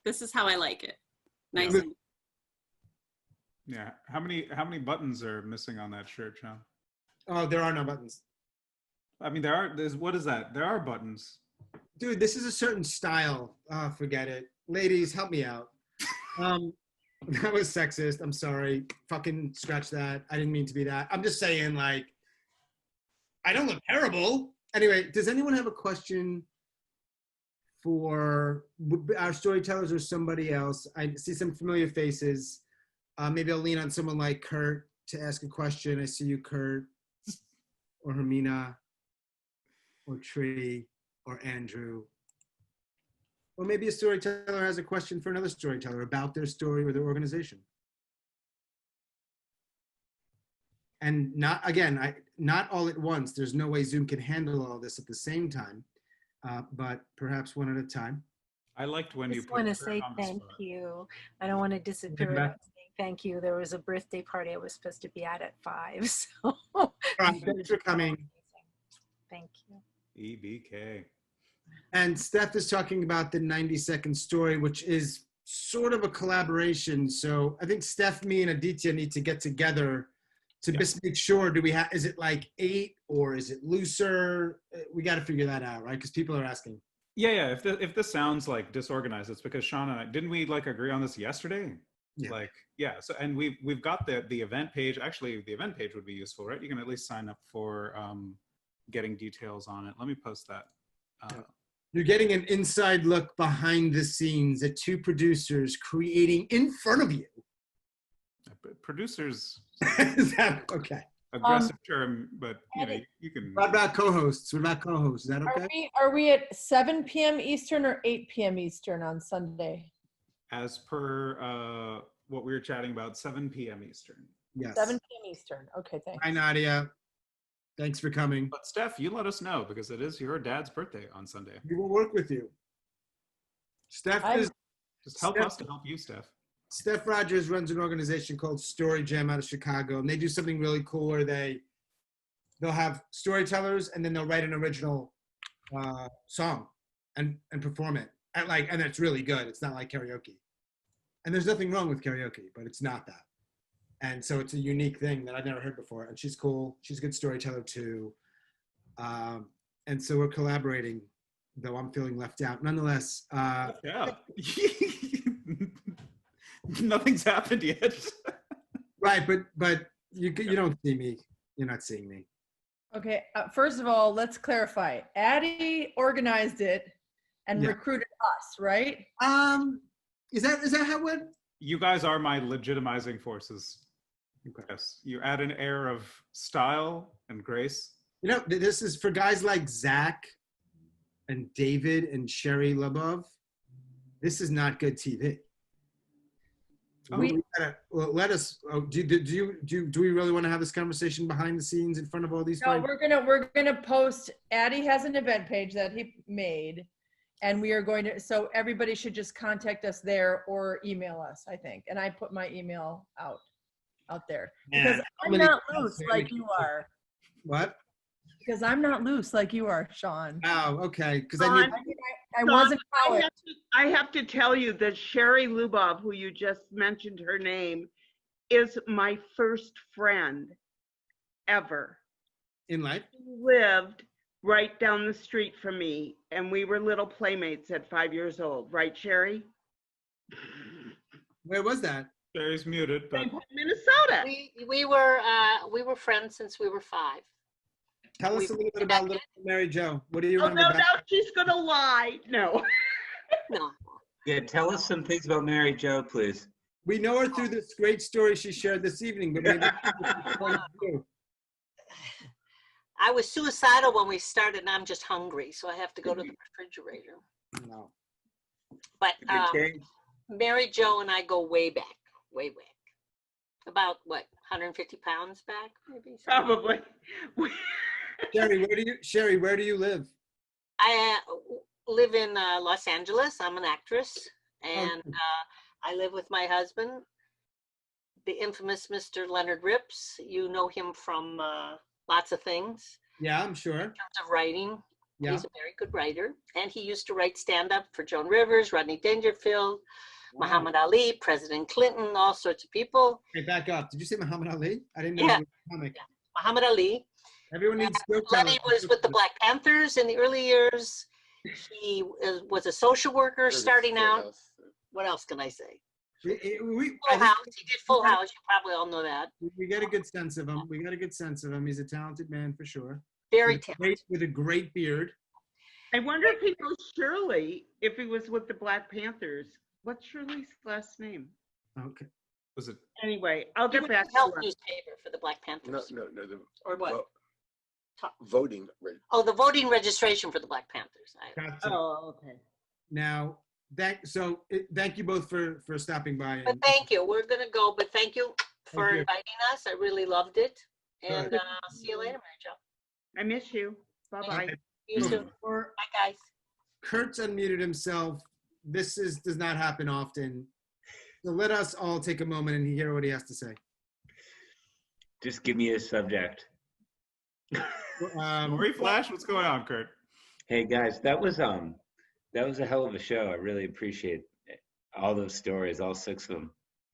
This is how I like it. Nice. Yeah. And Yeah. How many buttons are missing on that shirt, Sean? Oh, there are no buttons. I mean, what is that? There are buttons. Dude, this is a certain style. Oh, forget it. Ladies, help me out. That was sexist. I'm sorry. Fucking scratch that. I didn't mean to be that. I'm just saying, like, I don't look terrible. Anyway, does anyone have a question for our storytellers or somebody else? I see some familiar faces. Maybe I'll lean on someone like Kurt to ask a question. I see you, Kurt, or Hermina, or Tree, or Andrew. Or maybe a storyteller has a question for another storyteller about their story or their organization. And not all at once. There's no way Zoom can handle all this at the same time, but perhaps one at a time. I liked when you I just want to say thank you. I don't want to disappear without saying thank you. There was a birthday party I was supposed to be at 5. So Thanks for coming. Thank you. EBK. And Steph is talking about the 90-second story, which is sort of a collaboration. So I think Steph, me, and Aditya need to get together to just make sure, is it like 8 or is it looser? We got to figure that out, right? Because people are asking. Yeah. If this sounds like disorganized, it's because Sean and I, didn't we like agree on this yesterday? Yeah. So, and we've got the event page. Actually, the event page would be useful, right? You can at least sign up for getting details on it. Let me post that. You're getting an inside look behind the scenes at 2 producers creating in front of you. Producers. Is that okay? Aggressive term, but you know, you can. What about co-hosts? Is that okay? Are we at 7 p.m. Eastern or 8 p.m. Eastern on Sunday? As per what we were chatting about, 7 p.m. Eastern. Yes. 7 p.m. Eastern. Okay, thanks. Hi, Nadia. Thanks for coming. But Steph, you let us know because it is your dad's birthday on Sunday. We will work with you. Steph Just help us to help you, Steph. Steph Rogers runs an organization called Story Jam out of Chicago, and they do something really cool where they'll have storytellers and then they'll write an original song and perform it. And it's really good. It's not like karaoke. And there's nothing wrong with karaoke, but it's not that. And so it's a unique thing that I've never heard before. And she's cool. She's a good storyteller too. And so we're collaborating, though I'm feeling left out. Nonetheless. Yeah. Nothing's happened yet. Right, but you don't see me. You're not seeing me. Okay, first of all, let's clarify. Addie organized it and recruited us, right? Is that how it went? You guys are my legitimizing forces. Okay. Yes, you add an air of style and grace. You know, this is for guys like Zach and David and Sherry Labov. This is not good TV. Let us. Do we really want to have this conversation behind the scenes in front of all these? No, we're gonna post. Addie has an event page that he made, and we are going to. So everybody should just contact us there or email us, I think. And I put my email out. out there. Yeah, Because how I'm many not times loose have like we- you are. What? Because I'm not loose like you are, Sean. Oh, okay. Because then Sean, you. I Sean, wasn't I college. have to tell you that Sherry Lubov, who you just mentioned her name, is my first friend ever. In life? She lived right down the street from me, and we were little playmates at 5 years old. Right, Sherry? Where was that? Sherry's muted, but Minnesota. We were friends since we were 5. Tell us a little bit about little Mary Jo. What do you Oh, remember no, about? no, she's going to lie. No. No. Yeah, tell us some things about Mary Jo, please. We know her through this great story she shared this evening, but maybe I was suicidal when we started, and I'm just hungry, so I have to go to the refrigerator. No. But Good change. Mary Jo and I go way back, way back. About what, 150 pounds back, maybe? Probably. Sherry, where do you live? I live in Los Angeles. I'm an actress, and I live with my husband, the infamous Mr. Leonard Rips. You know him from lots of things. Yeah, I'm sure. In terms of writing, Yeah. he's a very good writer, and he used to write stand-up for Joan Rivers, Rodney Dangerfield, Muhammad Ali, President Clinton, all sorts of people. Hey, back up. Did you say Muhammad Ali? I didn't know Yeah. he was a comic. Yeah. Muhammad Ali. Everyone needs to Lenny was with the Black Panthers in the early years. He was a social worker starting out. What else can I say? Full House. He did Full House. You probably all know that. We got a good sense of him. He's a talented man for sure. Very talented. With a great beard. I wonder if he knows Shirley, if he was with the Black Panthers. What's Shirley's last name? Okay. Was it? Anyway, I'll He get was back the to health her. newspaper for the Black Panthers. No. Or what? Voting. Oh, the voting registration for the Black Panthers. Gotcha. Oh, okay. Now, thank you both for stopping by. But thank you. We're going to go, but thank you for Thank you. inviting us. I really loved it. And Good. I'll see you later, Mary Jo. I miss you. Bye-bye. Okay. You too. Bye, guys. Kurt's unmuted himself. This does not happen often. So let us all take a moment and hear what he has to say. Just give me a subject. Story Flash, what's going on, Kurt? Hey guys, that was a hell of a show. I really appreciate all those stories, all 6 of them.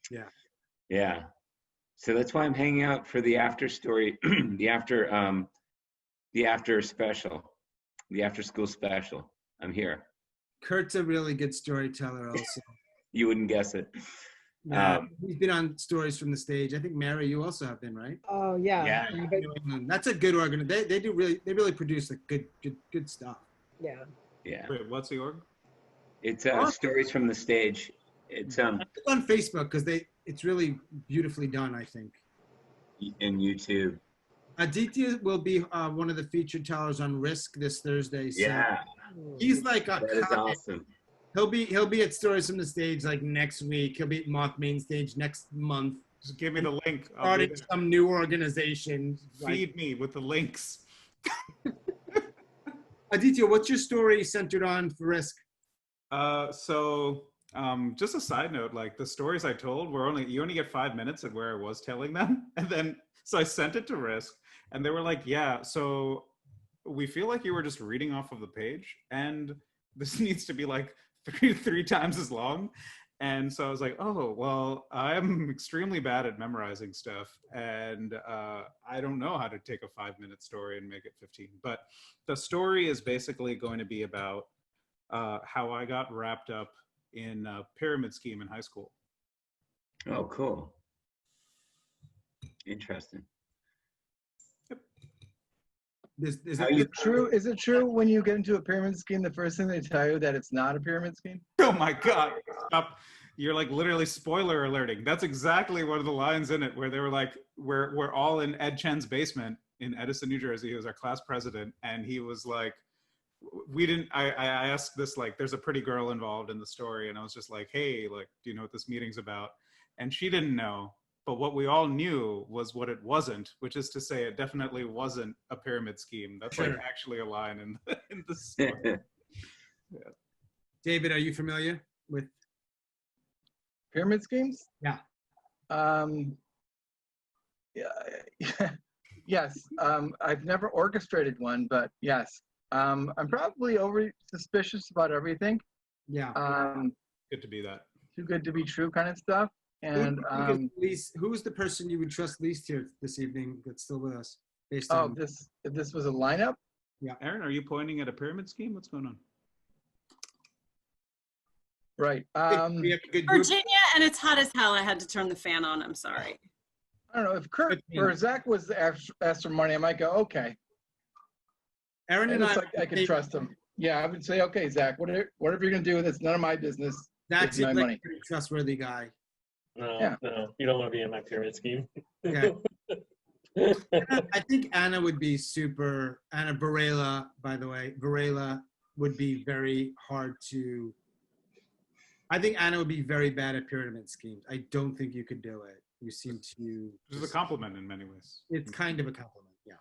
Yeah. Yeah. So that's why I'm hanging out for the after story, the after special, the after school special. I'm here. Kurt's a really good storyteller also. You wouldn't guess it. He's been on Stories from the Stage. I think Mary, you also have been, right? Oh yeah. Yeah. That's a good organization. They really produce like good stuff. Yeah. Yeah. Wait, what's the org? It's Stories from the Stage. It's on Facebook because it's really beautifully done, I think. in YouTube. Aditya will be one of the featured tellers on Risk this Thursday. So Yeah. he's like a That is comic. awesome. He'll be at Stories from the Stage like next week. He'll be at Moth Main Stage next month. Just give me the link. Starting some new organization. Feed me with the links. Aditya, what's your story centered on for Risk? Just a side note, like the stories I told were you only get 5 minutes at where I was telling them. And then, so I sent it to Risk and they were like, yeah, so we feel like you were just reading off of the page and this needs to be like three times as long. And so I was like, oh, well, I'm extremely bad at memorizing stuff. And I don't know how to take a 5-minute story and make it 15. But the story is basically going to be about how I got wrapped up in a pyramid scheme in high school. Oh, cool. Interesting. Is it true when you get into a pyramid scheme, the first thing they tell you that it's not a pyramid scheme? Oh my God. Stop. You're like literally spoiler alerting. That's exactly one of the lines in it where they were like, we're all in Ed Chen's basement in Edison, New Jersey. He was our class president. And he was like, I asked this, like, there's a pretty girl involved in the story. And I was just like, hey, like, do you know what this meeting's about? And she didn't know. But what we all knew was what it wasn't, which is to say it definitely wasn't a pyramid scheme. That's like actually a line in the story. Yeah. David, are you familiar with pyramid schemes? Yeah. Yeah. Yes. I've never orchestrated one, but yes. I'm probably over suspicious about everything. Yeah. Good to be that. Too good to be true kind of stuff. And who's the person you would trust least here this evening that's still with us? Based oh, on if this was a lineup? Yeah. Erin, are you pointing at a pyramid scheme? What's going on? Right. we have a good group. Virginia, and it's hot as hell. I had to turn the fan on. I'm sorry. I don't know if Kurt or Zach was asked for money, I might go, okay. Erin and I, I can trust him. Yeah, I would say, okay, Zach, whatever you're gonna do with it's none of my business. That's my money. A trustworthy guy. No, Yeah. no, you don't want to be in my pyramid scheme. Okay. I think Anna would be super. Anna Varela, by the way, Varela would be very hard to. I think Anna would be very bad at pyramid schemes. I don't think you could do it. You seem to. This is a compliment in many ways. It's kind of a compliment, yeah.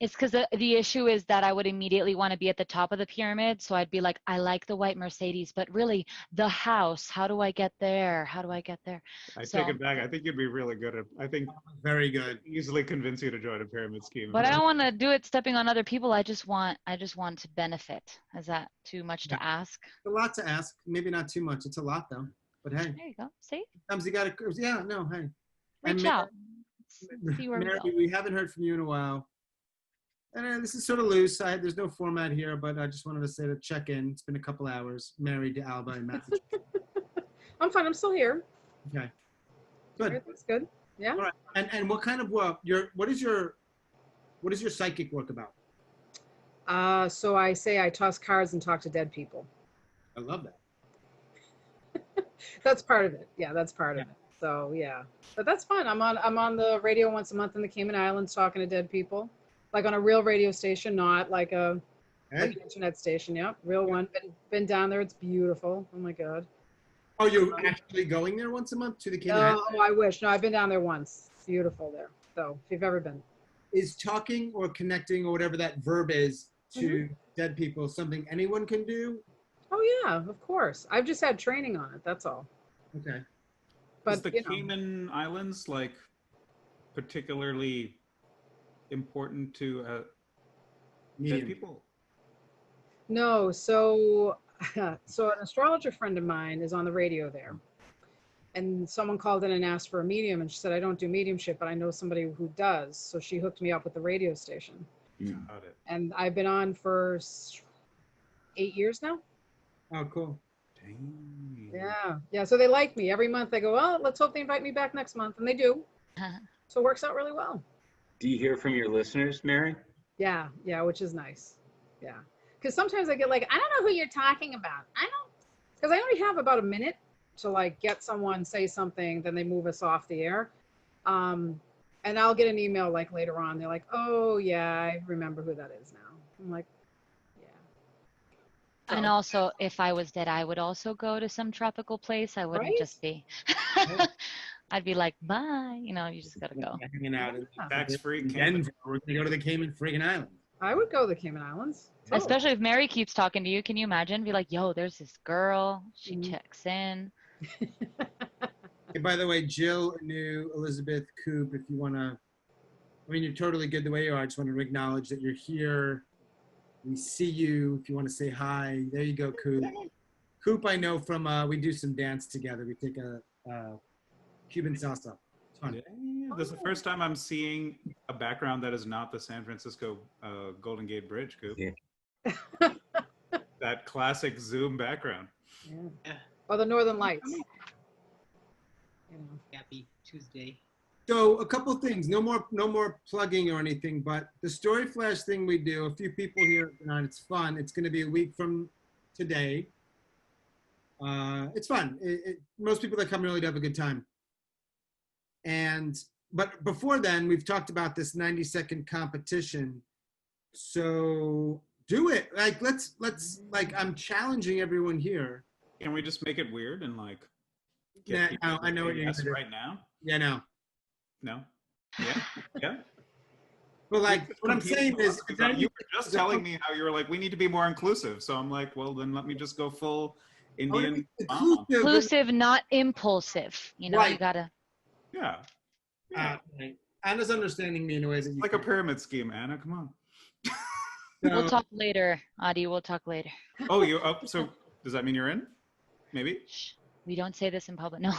It's because the issue is that I would immediately want to be at the top of the pyramid. So I'd be like, I like the white Mercedes, but really the house, how do I get there? How do I get there? I take it back. I think you'd be really good at, I think very good. Easily convince you to join a pyramid scheme. But I don't want to do it stepping on other people. I just want to benefit. Is that too much to ask? A lot to ask. Maybe not too much. It's a lot though. But hey. There you go. See? Sometimes you gotta, yeah, no, hey. Reach out. See where Mary, we haven't heard from you in a while. And this is sort of loose. There's no format here, but I just wanted to say to check in. It's been a couple hours. Married to Alba in Massachusetts. I'm fine. I'm still here. Okay. Good. Everything's good. Yeah. All right. And what kind of work? What is your psychic work about? So I say I toss cards and talk to dead people. I love that. That's part of it. Yeah, that's part of it. So yeah, but that's fun. I'm on the radio once a month in the Cayman Islands talking to dead people. Like on a real radio station, not like like an internet station. Yeah, real one. Been down there. It's beautiful. Oh my God. Oh, you're actually going there once a month to the Cayman Islands? Oh, I wish. No, I've been down there once. It's beautiful there. So if you've ever been. Is talking or connecting or whatever that verb is to dead people something anyone can do? Oh yeah, of course. I've just had training on it. That's all. Okay. But is the Cayman Islands like particularly important to dead people? No, so an astrologer friend of mine is on the radio there, and someone called in and asked for a medium, and she said, I don't do mediumship, but I know somebody who does. So she hooked me up with the radio station. Got it. And I've been on for 8 years now. Oh, cool. Dang. Yeah. So they like me. Every month they go, well, let's hope they invite me back next month, and they do. So it works out really well. Do you hear from your listeners, Mary? Yeah, which is nice. Yeah. Because sometimes I get like, I don't know who you're talking about. Because I only have about a minute to like get someone say something, then they move us off the air. And I'll get an email like later on. They're like, oh yeah, I remember who that is now. I'm like, yeah. And also, if I was dead, I would also go to some tropical place. I wouldn't just be. I'd be like, bye. You just gotta go. Hanging out in tax-free Denver. We're gonna go to the Cayman friggin' Islands. I would go to the Cayman Islands. Totally. Especially if Mary keeps talking to you. Can you imagine? Be like, yo, there's this girl. She checks in. Hey, by the way, Jill knew Elizabeth Coop. If you wanna, you're totally good the way you are. I just want to acknowledge that you're here. We see you. If you want to say hi, there you go, Coop. Coop, I know from we do some dance together. We take a Cuban salsa. It's fun. Yeah, this is the first time I'm seeing a background that is not the San Francisco Golden Gate Bridge, Coop. Yeah. That classic Zoom background. Yeah. Or the Northern Lights. Happy Tuesday. So a couple of things. No more plugging or anything, but the story flash thing we do. A few people here tonight. It's fun. It's going to be a week from today. It's fun. Most people that come really do have a good time. But before then, we've talked about this 90-second competition. So do it. Like let's I'm challenging everyone here. Can we just make it weird and like? Yeah, I know what you're yes gonna do. Right now. Yeah, no. No. Yeah. Yeah. But like what I'm saying is, you were just telling me how you were like, we need to be more inclusive. So I'm like, well, then let me just go full Indian. Inclusive, not impulsive. You right. You gotta. Yeah. Right. Anna's understanding me in a way that you Like a pyramid scheme, Anna. Come on. We'll talk later, Adi. We'll talk later. Oh, you up? So does that mean you're in? Maybe. Shh. We don't say this in public. No.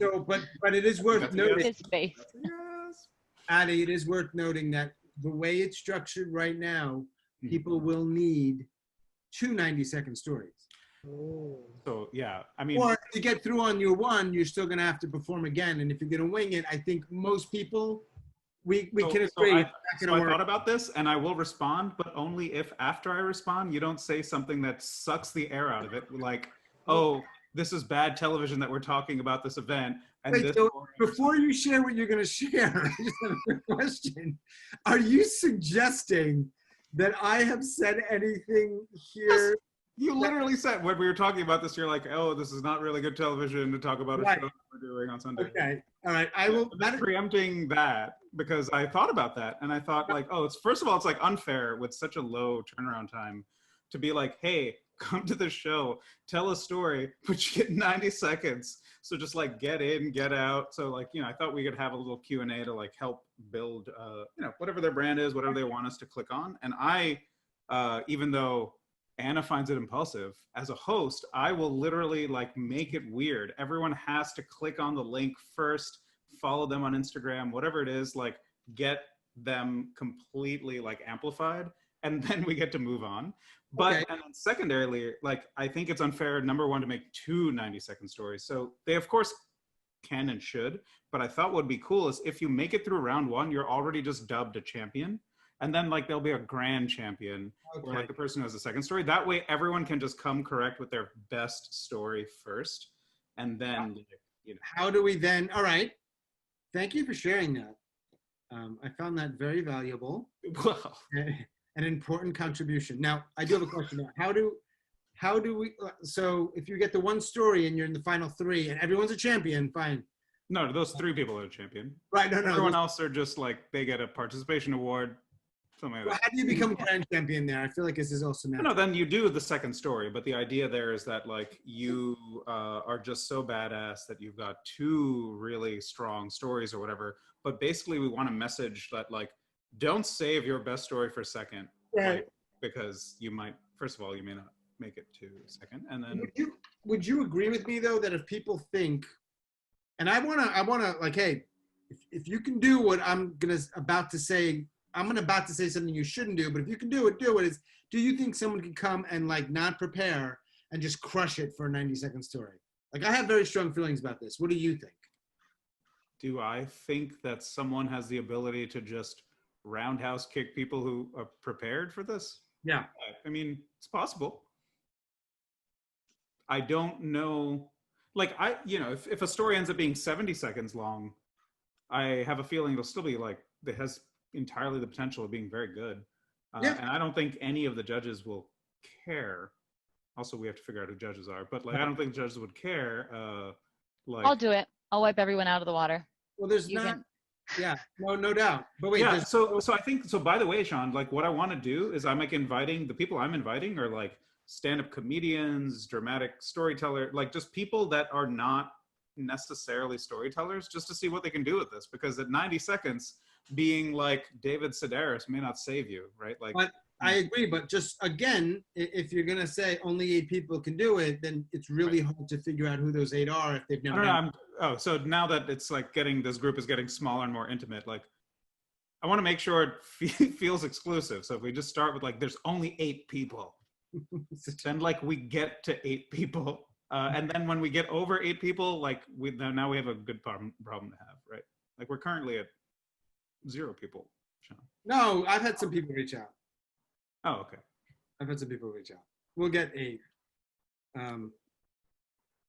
So, but it is worth noting. His face. Yes. Adi, it is worth noting that the way it's structured right now, people will need 2 90-second stories. So yeah, I mean, or if you get through on your one, you're still going to have to perform again. And if you're going to wing it, I think most people, we can agree. So I thought about this, and I will respond, but only if after I respond, you don't say something that sucks the air out of it, like, "Oh, this is bad television that we're talking about this event." And Wait, this so before you share what you're going to share, I just have a quick question. Are you suggesting that I have said anything here? You literally said when we were talking about this, you're like, "Oh, this is not really good television to talk about a show we're doing on Sunday." Okay, all right. I will. I'm preempting that because I thought about that, and I thought like, "Oh, it's first of all, it's like unfair with such a low turnaround time to be like, hey, come to the show, tell a story, but you get 90 seconds. So just like get in, get out." So like, I thought we could have a little Q&A to like help build, whatever their brand is, whatever they want us to click on. And I, even though Anna finds it impulsive, as a host, I will literally like make it weird. Everyone has to click on the link first, follow them on Instagram, whatever it is, like get them completely like amplified, and then we get to move on. But and then secondarily, like I think it's unfair, number one, to make 2 90-second stories. So they of course can and should, but I thought what would be cool is if you make it through round 1, you're already just dubbed a champion. And then like there'll be a grand champion or like the person who has the second story. That way everyone can just come correct with their best story first. And then, How do we then, all right. Thank you for sharing that. I found that very valuable. Well, an important contribution. Now, I do have a question now. How do we, so if you get the one story and you're in the final 3 and everyone's a champion, fine. No, those 3 people are a champion. Right, no. Everyone else are just like, they get a participation award. Like well, how do you become grand champion there? I feel like this is also natural. No, then you do the second story, but the idea there is that like you are just so badass that you've got 2 really strong stories or whatever. But basically, we want a message that like don't save your best story for second, right? Like, because you might, first of all, you may not make it to second, and then would you agree with me though that if people think, and I wanna like, hey, if you can do what I'm about to say something you shouldn't do, but if you can do it, is, do you think someone can come and like not prepare and just crush it for a 90-second story? Like I have very strong feelings about this. What do you think? Do I think that someone has the ability to just roundhouse kick people who are prepared for this? Yeah. I mean, it's possible. I don't know. Like if a story ends up being 70 seconds long, I have a feeling it'll still be like, it has entirely the potential of being very good. And I don't think any of the judges will care. Also, we have to figure out who judges are, but like I don't think judges would care. I'll do it. I'll wipe everyone out of the water. Well, there's no doubt. But wait, so I think so. By the way, Sean, like what I want to do is I'm like inviting the people I'm inviting are like stand-up comedians, dramatic storyteller, like just people that are not necessarily storytellers, just to see what they can do with this. Because at 90 seconds, being like David Sedaris may not save you, right? Like, but I agree, but just again, if you're gonna say only 8 people can do it, then it's really hard to figure out who those 8 are if they've never. So now that it's like this group is getting smaller and more intimate, like I want to make sure it feels exclusive. So if we just start with like, there's only 8 people, then like we get to 8 people, and then when we get over 8 people, like now we have a good problem to have, right? Like we're currently at 0 people, Sean. No, I've had some people reach out. Oh, okay. I've had some people reach out. We'll get 8.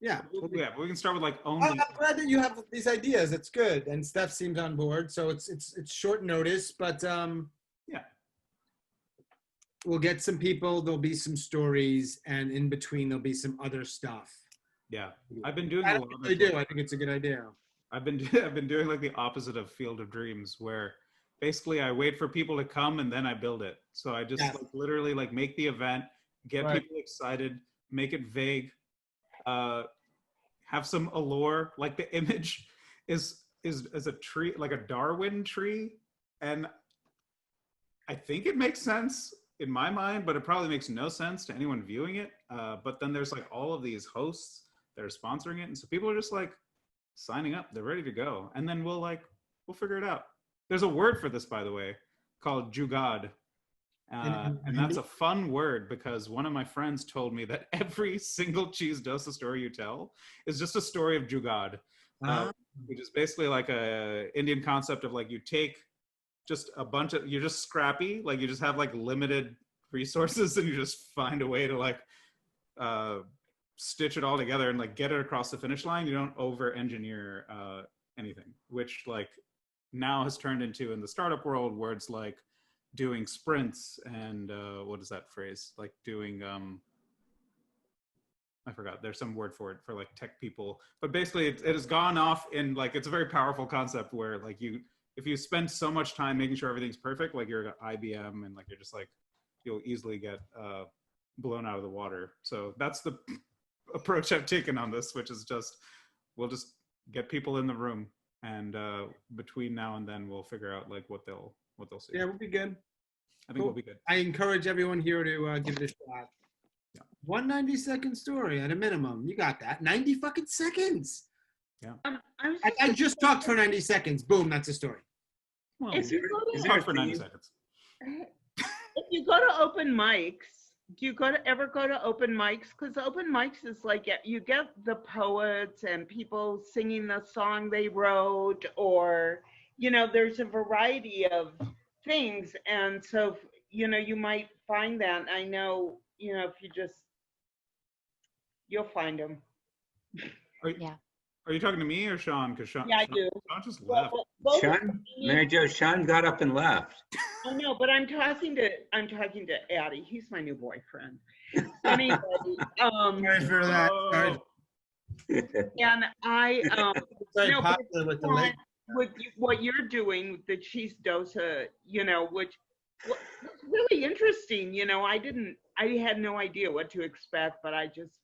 Yeah. But we can start with like only. I'm glad that you have these ideas. It's good, and Steph seems on board. So it's short notice, but yeah. We'll get some people. There'll be some stories, and in between there'll be some other stuff. Yeah, I've been doing. I think it's a good idea. I've been doing like the opposite of Field of Dreams, where basically I wait for people to come and then I build it. So I just like literally like make the event, get people excited, make it vague, have some allure. Like the image is is a tree, like a Darwin tree, and I think it makes sense in my mind, but it probably makes no sense to anyone viewing it. But then there's like all of these hosts that are sponsoring it, and so people are just like signing up. They're ready to go, and then we'll figure it out. There's a word for this, by the way, called jugad. And that's a fun word because one of my friends told me that every single cheese dosa story you tell is just a story of jugad, which is basically like a Indian concept of like you take just a bunch of, you're just scrappy, like you just have like limited resources and you just find a way to like stitch it all together and like get it across the finish line. You don't over engineer anything, which like now has turned into, in the startup world, words like doing sprints and what is that phrase, like doing I forgot, there's some word for it for like tech people, but basically it has gone off in like, it's a very powerful concept where like if you spend so much time making sure everything's perfect, like you're at IBM and like you're just like, you'll easily get blown out of the water. So that's the approach I've taken on this, which is just, we'll just get people in the room, and between now and then we'll figure out like what they'll see. Yeah, we'll be good. I think we'll be good. I encourage everyone here to give it a shot. Yeah. 190-second story at a minimum. You got that. 90 fucking seconds. Yeah. I just talked for 90 seconds. Boom, that's a story. Well, If you go to- talk for 90 seconds. If you go to open mics, do you ever go to open mics? Because open mics is like, you get the poets and people singing the song they wrote, or, there's a variety of things. And so, you might find that. I know, if you'll find them. Yeah. Are you talking to me or Sean? Because Sean, Yeah, I do. Sean just left. Sean, Mary Jo, Sean got up and left. I know, but I'm talking to Addie. He's my new boyfriend. Anyway, Sorry for that. Sorry. and I Very no, popular with the late. with what you're doing, the cheese dosa, which was really interesting. I had no idea what to expect, but I just,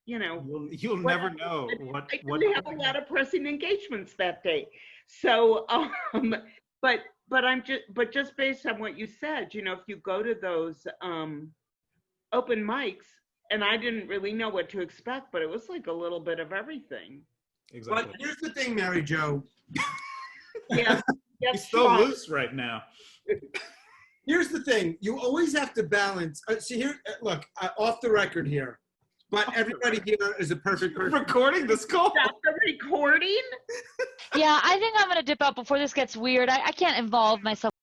you'll never know what. I didn't have a lot of pressing engagements that day, so but just based on what you said, if you go to those open mics, and I didn't really know what to expect, but it was like a little bit of everything. Exactly. But here's the thing, Mary Jo. Yeah, He's so loose right now. Here's the thing. You always have to balance. See here, look, off the record here. But everybody here is a perfect person. Recording this call. Stop the recording. Yeah, I think I'm gonna dip out before this gets weird. I can't involve myself